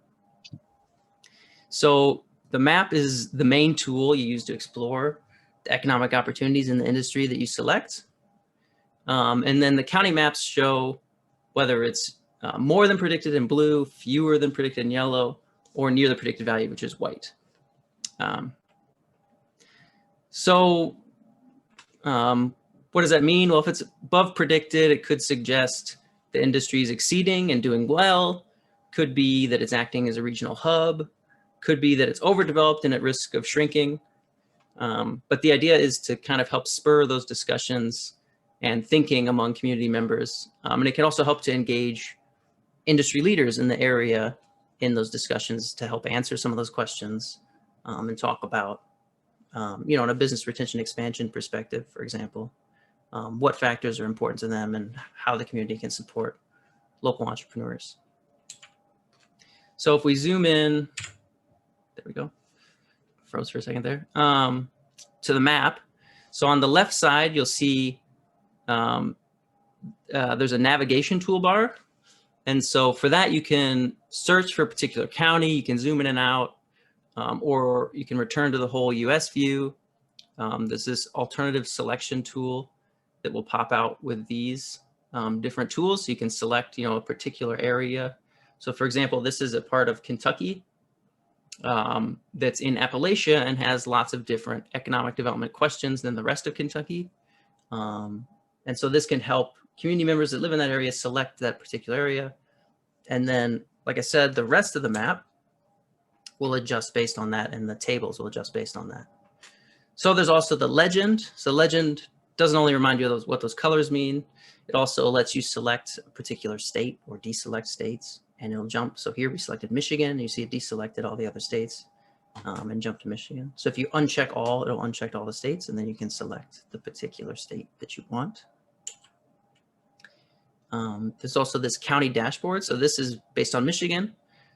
So the map is the main tool you use to explore the economic opportunities in the industry that you select. And then the county maps show whether it's more than predicted in blue, fewer than predicted in yellow, or near the predicted value, which is white. What does that mean? Well, if it's above predicted, it could suggest the industry is exceeding and doing well. Could be that it's acting as a regional hub. Could be that it's overdeveloped and at risk of shrinking. But the idea is to kind of help spur those discussions and thinking among community members. And it can also help to engage industry leaders in the area in those discussions to help answer some of those questions and talk about, in a business retention expansion perspective, for example, what factors are important to them and how the community can support local entrepreneurs. So if we zoom in, there we go, froze for a second there, to the map. So on the left side, you'll see there's a navigation toolbar. And so for that, you can search for a particular county, you can zoom in and out, or you can return to the whole US view. There's this alternative selection tool that will pop out with these different tools. So you can select, a particular area. So for example, this is a part of Kentucky that's in Appalachia and has lots of different economic development questions than the rest of Kentucky. And so this can help community members that live in that area select that particular area. And then, like I said, the rest of the map will adjust based on that, and the tables will adjust based on that. So there's also the legend. So legend doesn't only remind you of what those colors mean, it also lets you select a particular state or deselect states, and it'll jump. So here we selected Michigan, and you see it deselected all the other states and jump to Michigan. So if you uncheck all, it'll uncheck all the states, and then you can select the particular state that you want. There's also this county dashboard. So this is based on Michigan.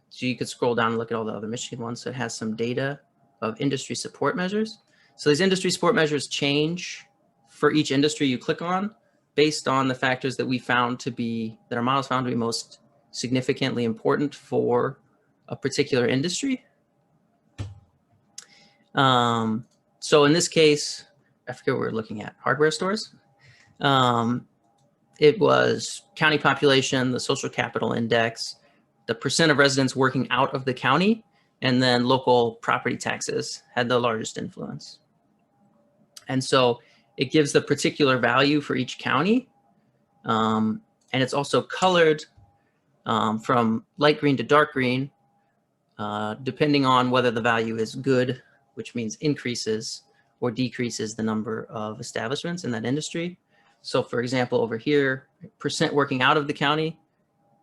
So you could scroll down and look at all the other Michigan ones. So it has some data of industry support measures. So these industry support measures change for each industry you click on based on the factors that we found to be, that our models found to be most significantly important for a particular industry. So in this case, I forget what we're looking at, hardware stores. It was county population, the social capital index, the percent of residents working out of the county, and then local property taxes had the largest influence. And so it gives the particular value for each county. And it's also colored from light green to dark green, depending on whether the value is good, which means increases, or decreases the number of establishments in that industry. So for example, over here, percent working out of the county,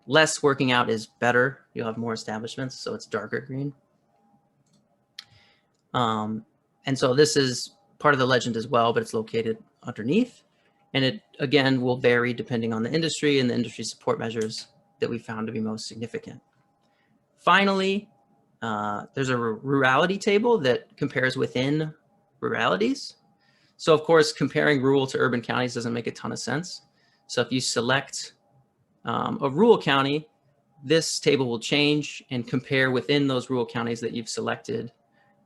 less working out is better. You'll have more establishments, so it's darker green. And so this is part of the legend as well, but it's located underneath. And it, again, will vary depending on the industry and the industry support measures that we found to be most significant. Finally, there's a rurality table that compares within ruralities. So of course, comparing rural to urban counties doesn't make a ton of sense. So if you select a rural county, this table will change and compare within those rural counties that you've selected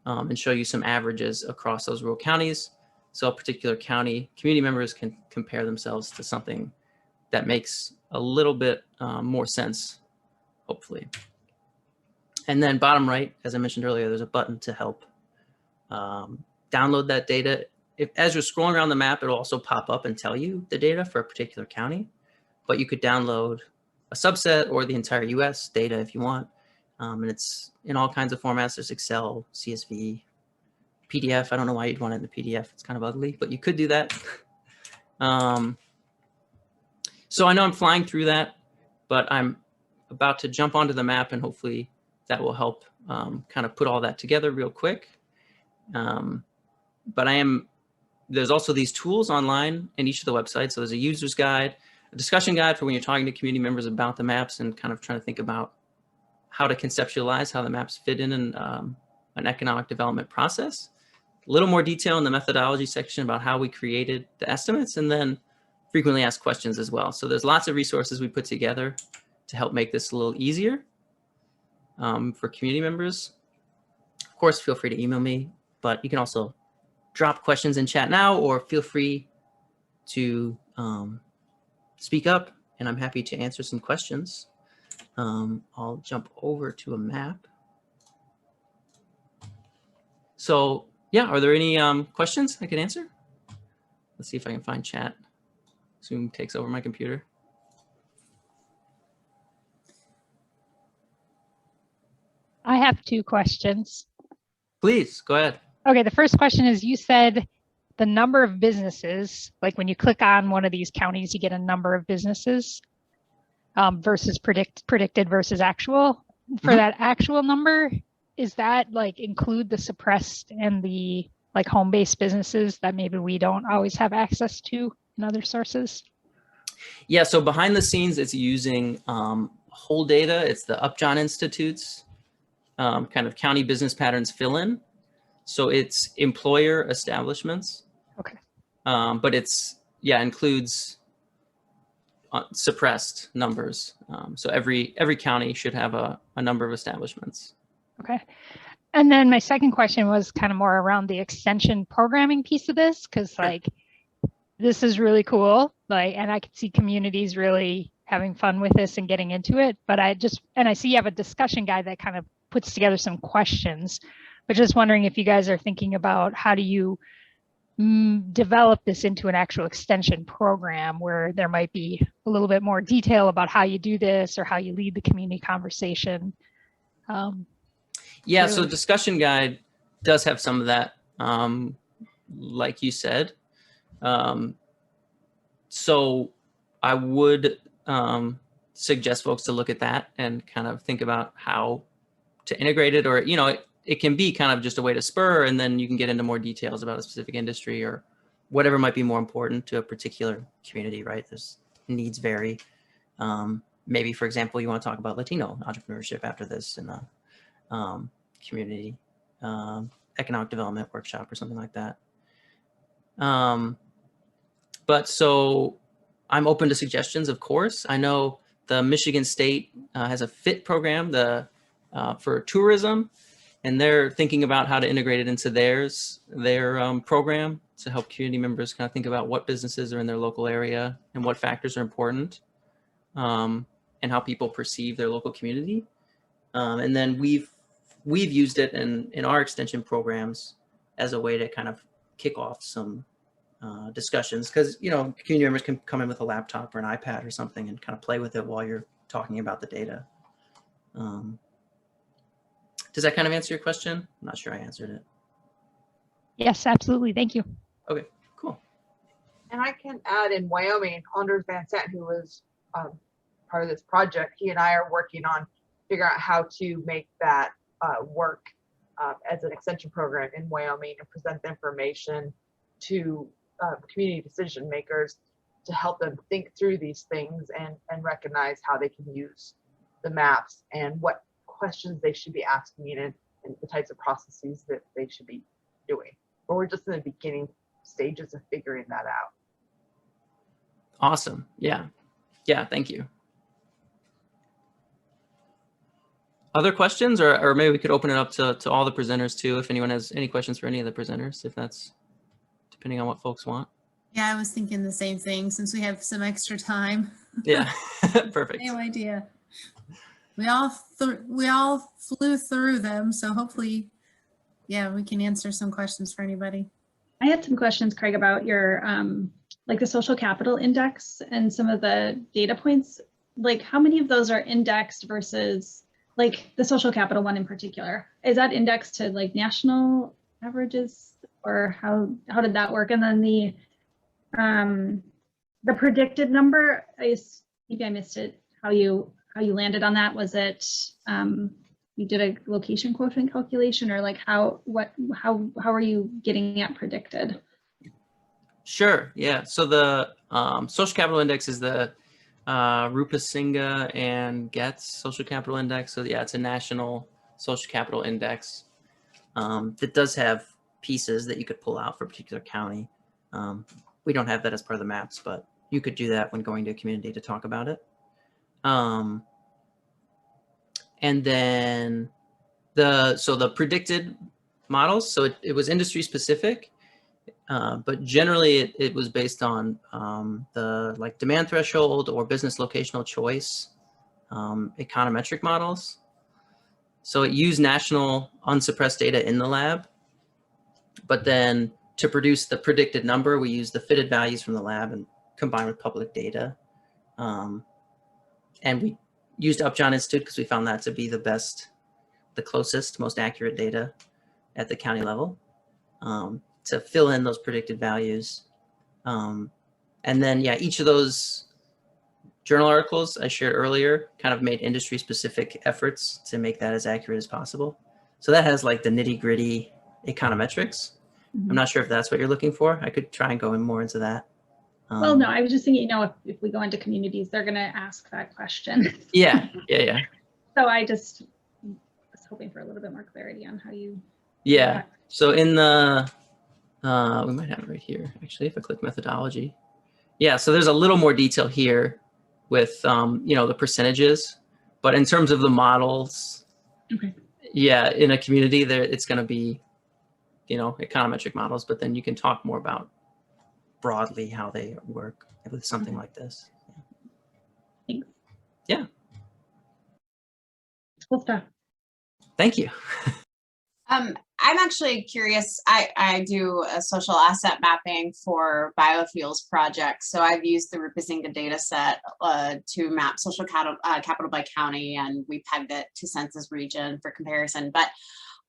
and show you some averages across those rural counties. So a particular county, community members can compare themselves to something that makes a little bit more sense, hopefully. And then bottom right, as I mentioned earlier, there's a button to help download that data. As you're scrolling around the map, it'll also pop up and tell you the data for a particular county, but you could download a subset or the entire US data if you want. And it's in all kinds of formats. There's Excel, CSV, PDF. I don't know why you'd want it in the PDF. It's kind of ugly, but you could do that. So I know I'm flying through that, but I'm about to jump onto the map, and hopefully that will help kind of put all that together real quick. But there's also these tools online in each of the websites. So there's a user's guide, a discussion guide for when you're talking to community members about the maps and kind of trying to think about how to conceptualize how the maps fit in an economic development process. A little more detail in the methodology section about how we created the estimates, and then frequently asked questions as well. So there's lots of resources we put together to help make this a little easier for community members. Of course, feel free to email me, but you can also drop questions in chat now, or feel free to speak up, and I'm happy to answer some questions. I'll jump over to a map. So yeah, are there any questions I could answer? Let's see if I can find chat. Zoom takes over my computer. I have 2 questions. Please, go ahead. Okay, the first question is, you said the number of businesses, like when you click on one of these counties, you get a number of businesses versus predicted versus actual. For that actual number, is that like include the suppressed and the like home-based businesses that maybe we don't always have access to in other sources? Yeah, so behind the scenes, it's using whole data. It's the Upjohn Institute's kind of county business patterns fill-in. So it's employer establishments. Okay. But it's, yeah, includes suppressed numbers. So every county should have a number of establishments. Okay. And then my second question was kind of more around the extension programming piece of this, because Sure. like this is really cool. Like, and I could see communities really having fun with this and getting into it. But I see you have a discussion guide that kind of puts together some questions. But just wondering if you guys are thinking about how do you develop this into an actual extension program where there might be a little bit more detail about how you do this or how you lead the community conversation. Yeah, Really? so discussion guide does have some of that, like you said. So I would suggest folks to look at that and kind of think about how to integrate it, or, you know, it can be kind of just a way to spur, and then you can get into more details about a specific industry or whatever might be more important to a particular community, right? There's needs vary. Maybe, for example, you want to talk about Latino entrepreneurship after this in a community economic development workshop or something like that. But so I'm open to suggestions, of course. I know the Michigan State has a FIT program for tourism, and they're thinking about how to integrate it into their program to help community members kind of think about what businesses are in their local area and what factors are important, and how people perceive their local community. And then we've used it in our extension programs as a way to kind of kick off some discussions, because, you know, community members can come in with a laptop or an iPad or something and kind of play with it while you're talking about the data. Does that kind of answer your question? I'm not sure I answered it. Yes, absolutely. Thank you. Okay, cool. And I can add, in Wyoming, Anders Van Sant, who was part of this project, he and I are working on figuring out how to make that work as an extension program in Wyoming and present the information to community decision makers to help them think through these things and recognize how they can use the maps and what questions they should be asking and the types of processes that they should be doing. But we're just in the beginning stages of figuring that out. Awesome. Yeah. Yeah, thank you. Other questions, or maybe we could open it up to all the presenters too, if anyone has any questions for any of the presenters, if that's depending on what folks want. Yeah, I was thinking the same thing since we have some extra time. Yeah, perfect. Same idea. We all flew through them, so hopefully, yeah, we can answer some questions for anybody. I had some questions, Craig, about your like the social capital index and some of the data points. Like, how many of those are indexed versus, like, the social capital one in particular? Is that indexed to like national averages, or how did that work? And then the predicted number, maybe I missed it. How you landed on that? Was it you did a location quotient calculation, or like how are you getting at predicted? Sure. Yeah. So the social capital index is the Rupasinga and Getz social capital index. So yeah, it's a national social capital index that does have pieces that you could pull out for a particular county. We don't have that as part of the maps, but you could do that when going to a community to talk about it. And then the predicted models, so it was industry specific, but generally it was based on the like demand threshold or business locational choice econometric models. So it used national unsuppressed data in the lab, but then to produce the predicted number, we use the fitted values from the lab and combine with public data. And we used Upjohn Institute because we found that to be the best, the closest, most accurate data at the county level to fill in those predicted values. And then, yeah, each of those journal articles I shared earlier kind of made industry specific efforts to make that as accurate as possible. So that has like the nitty gritty econometrics. Mm-hmm. I'm not sure if that's what you're looking for. I could try and go in more into that. Well, no, I was just thinking, you know, if we go into communities, they're going to ask that question. Yeah. So I just just hoping for a little bit more clarity on how you. Yeah. So in the, we might have it right here, actually, if I click methodology. Yeah, so there's a little more detail here with, the percentages, but in terms of the models, Okay. yeah, in a community there, it's going to be, econometric models, but then you can talk more about broadly how they work with something like this. Thanks. Yeah. Cool stuff. Thank you. I'm actually curious. I do a social asset mapping for biofuels projects. So I've used the Rupisinga data set to map social capital by county, and we pegged it to census region for comparison. But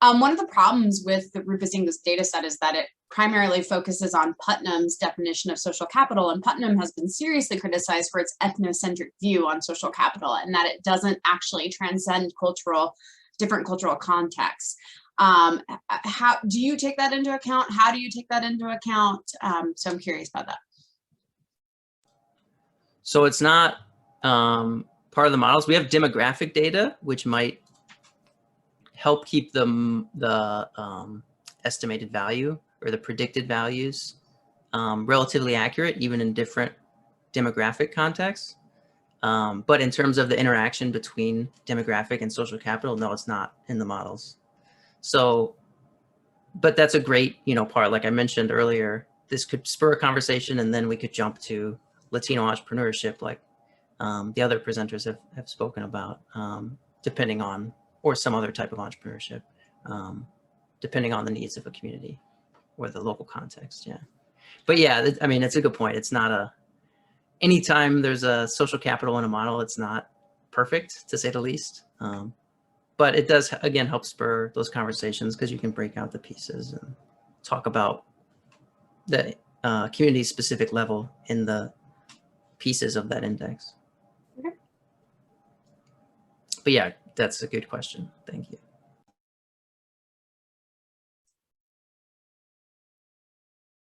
one of the problems with the Rupisinga's data set is that it primarily focuses on Putnam's definition of social capital, and Putnam has been seriously criticized for its ethnocentric view on social capital, and that it doesn't actually transcend different cultural contexts. How do you take that into account? How do you take that into account? So I'm curious about that. So it's not part of the models. We have demographic data, which might help keep the estimated value or the predicted values relatively accurate, even in different demographic contexts. But in terms of the interaction between demographic and social capital, no, it's not in the models. So, but that's a great, part. Like I mentioned earlier, this could spur a conversation, and then we could jump to Latino entrepreneurship, like the other presenters have spoken about, depending on, or some other type of entrepreneurship, depending on the needs of a community or the local context. Yeah. But yeah, I mean, it's a good point. It's not anytime there's a social capital in a model, it's not perfect, to say the least. But it does, again, help spur those conversations because you can break out the pieces and talk about the community specific level in the pieces of that index. Okay. But yeah, that's a good question. Thank you.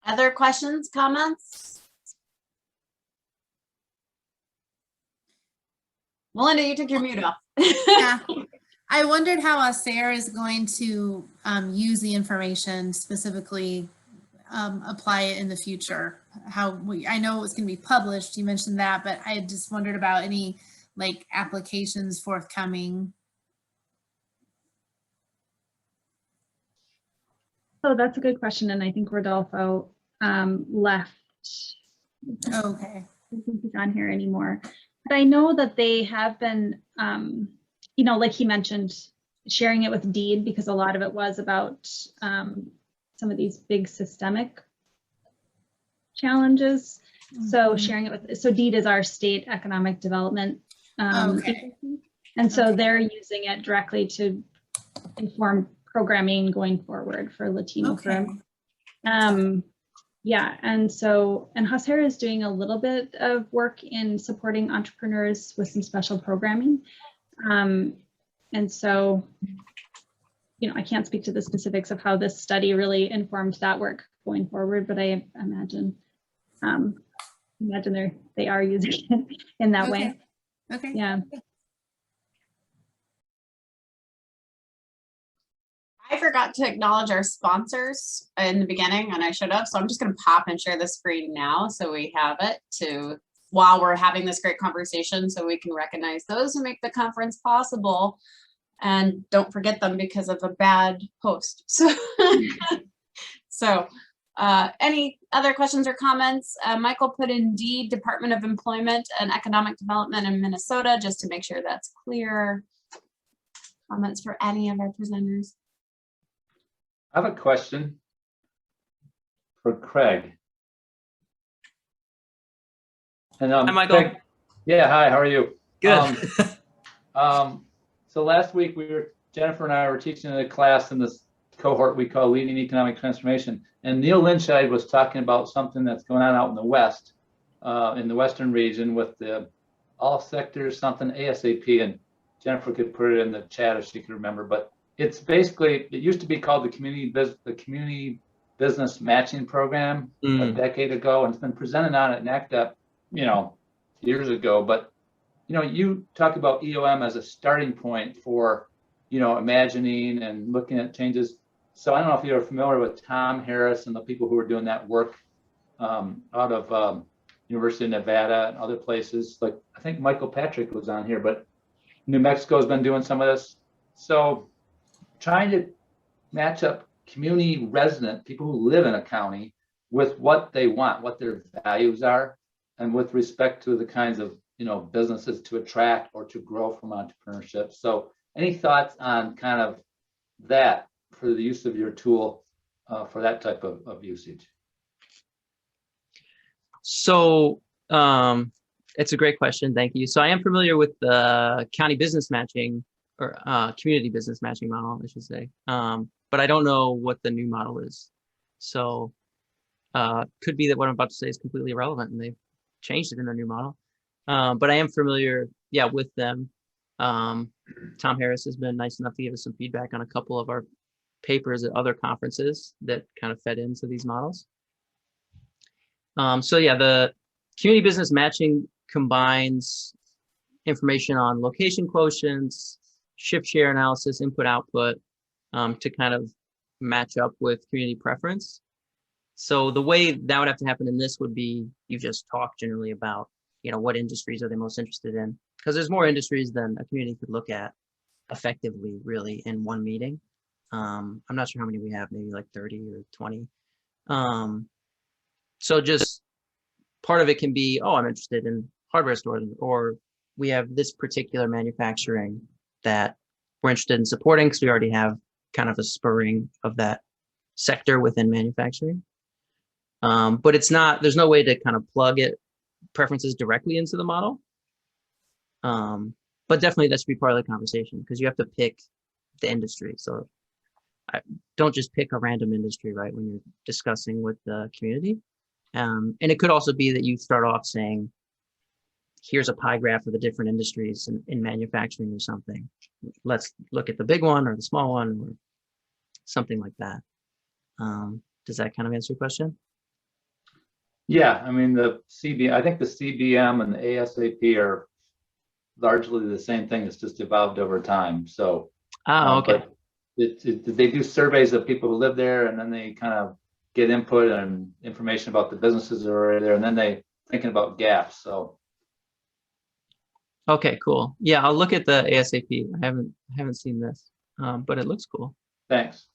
Other questions, comments? Melinda, you took your mute off. Yeah. I wondered how Sarah is going to use the information, specifically apply it in the future. I know it's going to be published, you mentioned that, but I just wondered about any like applications forthcoming. So that's a good question, and I think Rodolfo left. Okay. I don't think he's on here anymore. But I know that they have been, like he mentioned, sharing it with DEED, because a lot of it was about some of these big systemic challenges. So sharing it with, so DEED is our state economic development agency. And so they're using it directly to inform programming going forward for Latino firms. Yeah, and so, and Hassa is doing a little bit of work in supporting entrepreneurs with some special programming. And so, I can't speak to the specifics of how this study really informed that work going forward, but I imagine, they are using it in that way. Okay. Yeah. I forgot to acknowledge our sponsors in the beginning, and I should have, so I'm just going to pop and share the screen now so we have it while we're having this great conversation, so we can recognize those who make the conference possible and don't forget them because of a bad host. So, any other questions or comments? Michael put in DEED, Department of Employment and Economic Development in Minnesota, just to make sure that's clear. Comments for any of our presenters? I have a question for Craig. And Hi, Michael. Craig, yeah, hi, how are you? Good. So last week Jennifer and I were teaching in a class in this cohort we call Leading Economic Transformation, and Neil Lynchide was talking about something that's going on out in the West, in the Western region with the all sectors something ASAP, and Jennifer could put it in the chat if she could remember, but it's basically, it used to be called the Community Business Matching Program a decade ago, and it's been presented on at NACDEP, years ago. But, you talk about EOM as a starting point for imagining and looking at changes. So I don't know if you're familiar with Tom Harris and the people who are doing that work out of University of Nevada and other places. Like I think Michael Patrick was on here, but New Mexico has been doing some of this. So trying to match up community resident, people who live in a county, with what they want, what their values are, and with respect to the kinds of businesses to attract or to grow from entrepreneurship. So any thoughts on kind of that for the use of your tool for that type of usage? So it's a great question. Thank you. So I am familiar with the county business matching or community business matching model, I should say. But I don't know what the new model is. So could be that what I'm about to say is completely irrelevant and they've changed it in their new model. But I am familiar, with them. Tom Harris has been nice enough to give us some feedback on a couple of our papers at other conferences that kind of fed into these models. The community business matching combines information on location quotients, shift share analysis, input output, to kind of match up with community preference. So the way that would have to happen in this would be you just talk generally about, what industries are they most interested in? Because there's more industries than a community could look at effectively, really, in one meeting. I'm not sure how many we have, maybe like 30 or 20. So just part of it can be, I'm interested in hardware stores, or we have this particular manufacturing that we're interested in supporting because we already have kind of a spurring of that sector within manufacturing. But there's no way to kind of plug preferences directly into the model. But definitely that should be part of the conversation because you have to pick the industry. So don't just pick a random industry, right, when you're discussing with the community. And it could also be that you start off saying, here's a pie graph of the different industries in manufacturing or something. Let's look at the big one or the small one or something like that. Does that kind of answer your question? Yeah, I mean, I think the CBM and the ASAP are largely the same thing. It's just evolved over time. So, okay. But they do surveys of people who live there, and then they kind of get input and information about the businesses that are already there, and then they thinking about gaps. So, okay, cool. Yeah, I'll look at the ASAP. I haven't seen this, but it looks cool. Thanks.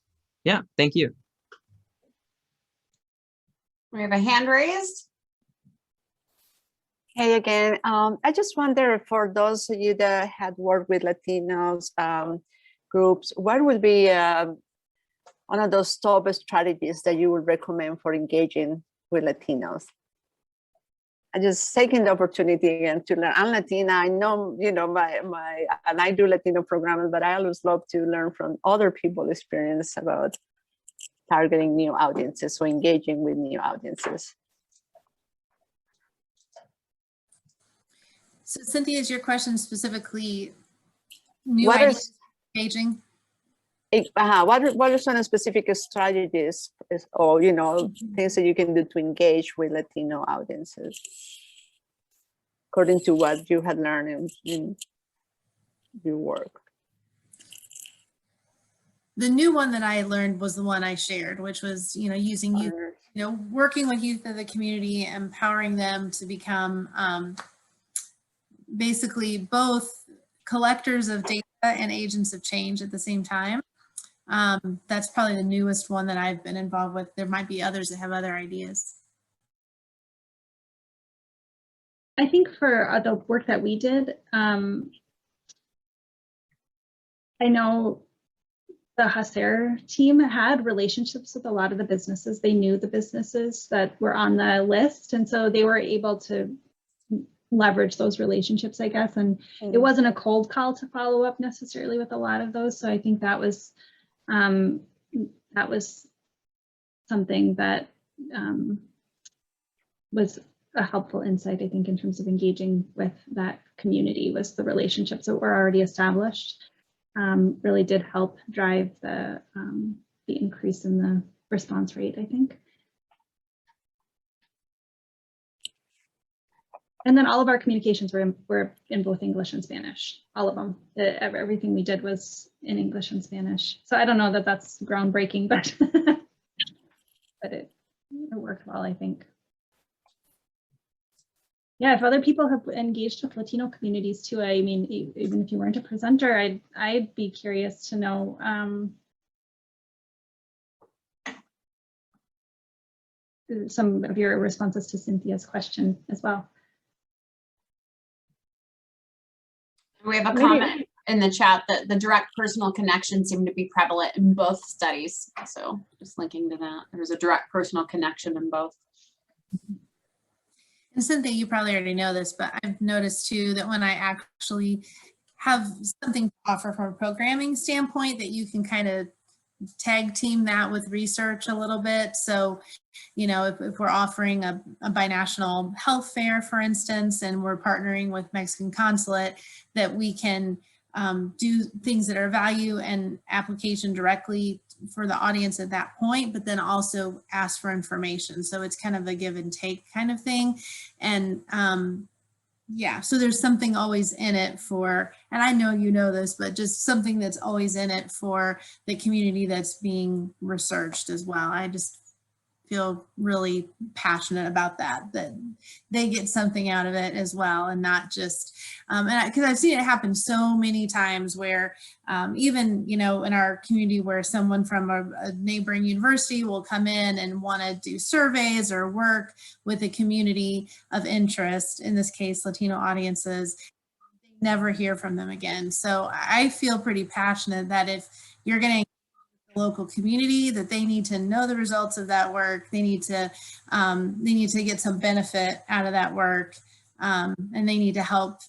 Yeah, thank you. We have a hand raised. Hey again, I just wonder for those of you that had worked with Latinos groups, what would be one of those top strategies that you would recommend for engaging with Latinos? I just taking the opportunity again to learn. I'm Latina. I know, and I do Latino programming, but I always love to learn from other people's experience about targeting new audiences or engaging with new audiences. So Cynthia, is your question specifically new What ideas is engaging? What are some specific strategies or things that you can do to engage with Latino audiences according to what you had learned in your work? The new one that I learned was the one I shared, which was, using youth, working with youth of the community, empowering them to become basically both collectors of data and agents of change at the same time. That's probably the newest one that I've been involved with. There might be others that have other ideas. I think for the work that we did, I know the Hassa team had relationships with a lot of the businesses. They knew the businesses that were on the list, and so they were able to leverage those relationships, I guess. And it wasn't a cold call to follow up necessarily with a lot of those. So I think that was something that was a helpful insight, I think, in terms of engaging with that community, was the relationships that were already established. Really did help drive the increase in the response rate, I think. And then all of our communications were in both English and Spanish, all of them. Everything we did was in English and Spanish. So I don't know that that's groundbreaking, but, but it worked well, I think. Yeah, if other people have engaged with Latino communities too, I mean, even if you weren't a presenter, I'd be curious to know some of your responses to Cynthia's question as well. We have a comment in the chat that the direct personal connection seemed to be prevalent in both studies. So just linking to that, there's a direct personal connection in both. And Cynthia, you probably already know this, but I've noticed too that when I actually have something to offer from a programming standpoint, that you can kind of tag team that with research a little bit. So, you know, if we're offering a binational health fair, for instance, and we're partnering with Mexican Consulate, that we can do things that are value and application directly for the audience at that point, but then also ask for information. So it's kind of a give and take kind of thing. And yeah, so there's something always in it for, and I know you know this, but just something that's always in it for the community that's being researched as well. I just feel really passionate about that they get something out of it as well, and not just, because I've seen it happen so many times where even, you know, in our community where someone from a neighboring university will come in and want to do surveys or work with a community of interest, in this case, Latino audiences, they never hear from them again. So I feel pretty passionate that if you're going to local community, that they need to know the results of that work. They need to get some benefit out of that work, and they need to help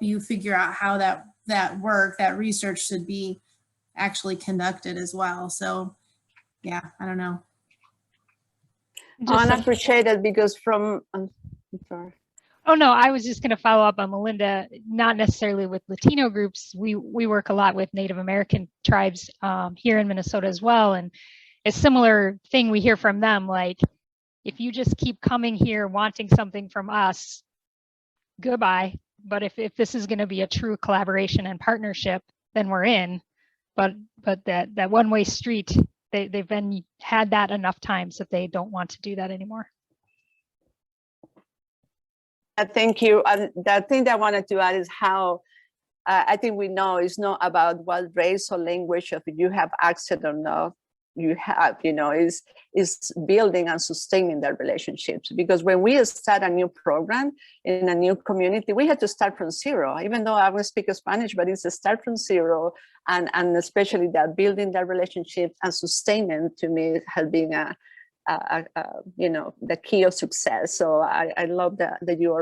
you figure out how that work, that research should be actually conducted as well. So yeah, I don't know. I appreciate it because from, I'm sorry. Oh, no, I was just going to follow up on Melinda, not necessarily with Latino groups. We work a lot with Native American tribes here in Minnesota as well. And a similar thing we hear from them, like, if you just keep coming here wanting something from us, goodbye. But if this is going to be a true collaboration and partnership, then we're in. But that one-way street, they've had that enough times that they don't want to do that anymore. Thank you. The thing that I wanted to add is how I think we know it's not about what race or language, if you have accent or not, you have, you know, is building and sustaining that relationships. Because when we start a new program in a new community, we had to start from zero, even though I will speak Spanish, but it's a start from zero. And especially that building that relationship and sustaining, to me, has been you know, the key of success. So I love that you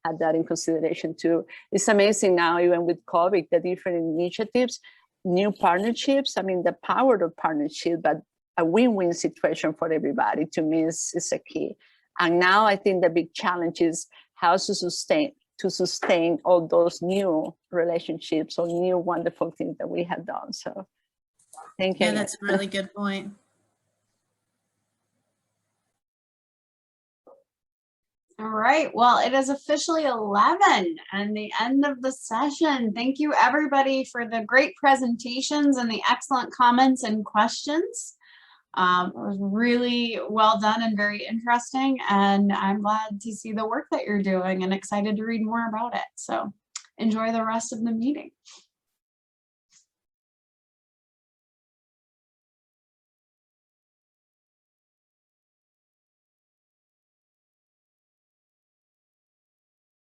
had that in consideration too. It's amazing now, even with COVID, the different initiatives, new partnerships. I mean, the power of partnership, but a win-win situation for everybody, to me, is a key. And now I think the big challenge is how to sustain all those new relationships or new wonderful things that we have done. So thank you. Yeah, that's a really good point. All right, well, it is officially 11 and the end of the session. Thank you everybody for the great presentations and the excellent comments and questions. It was really well done and very interesting, and I'm glad to see the work that you're doing and excited to read more about it. So enjoy the rest of the meeting.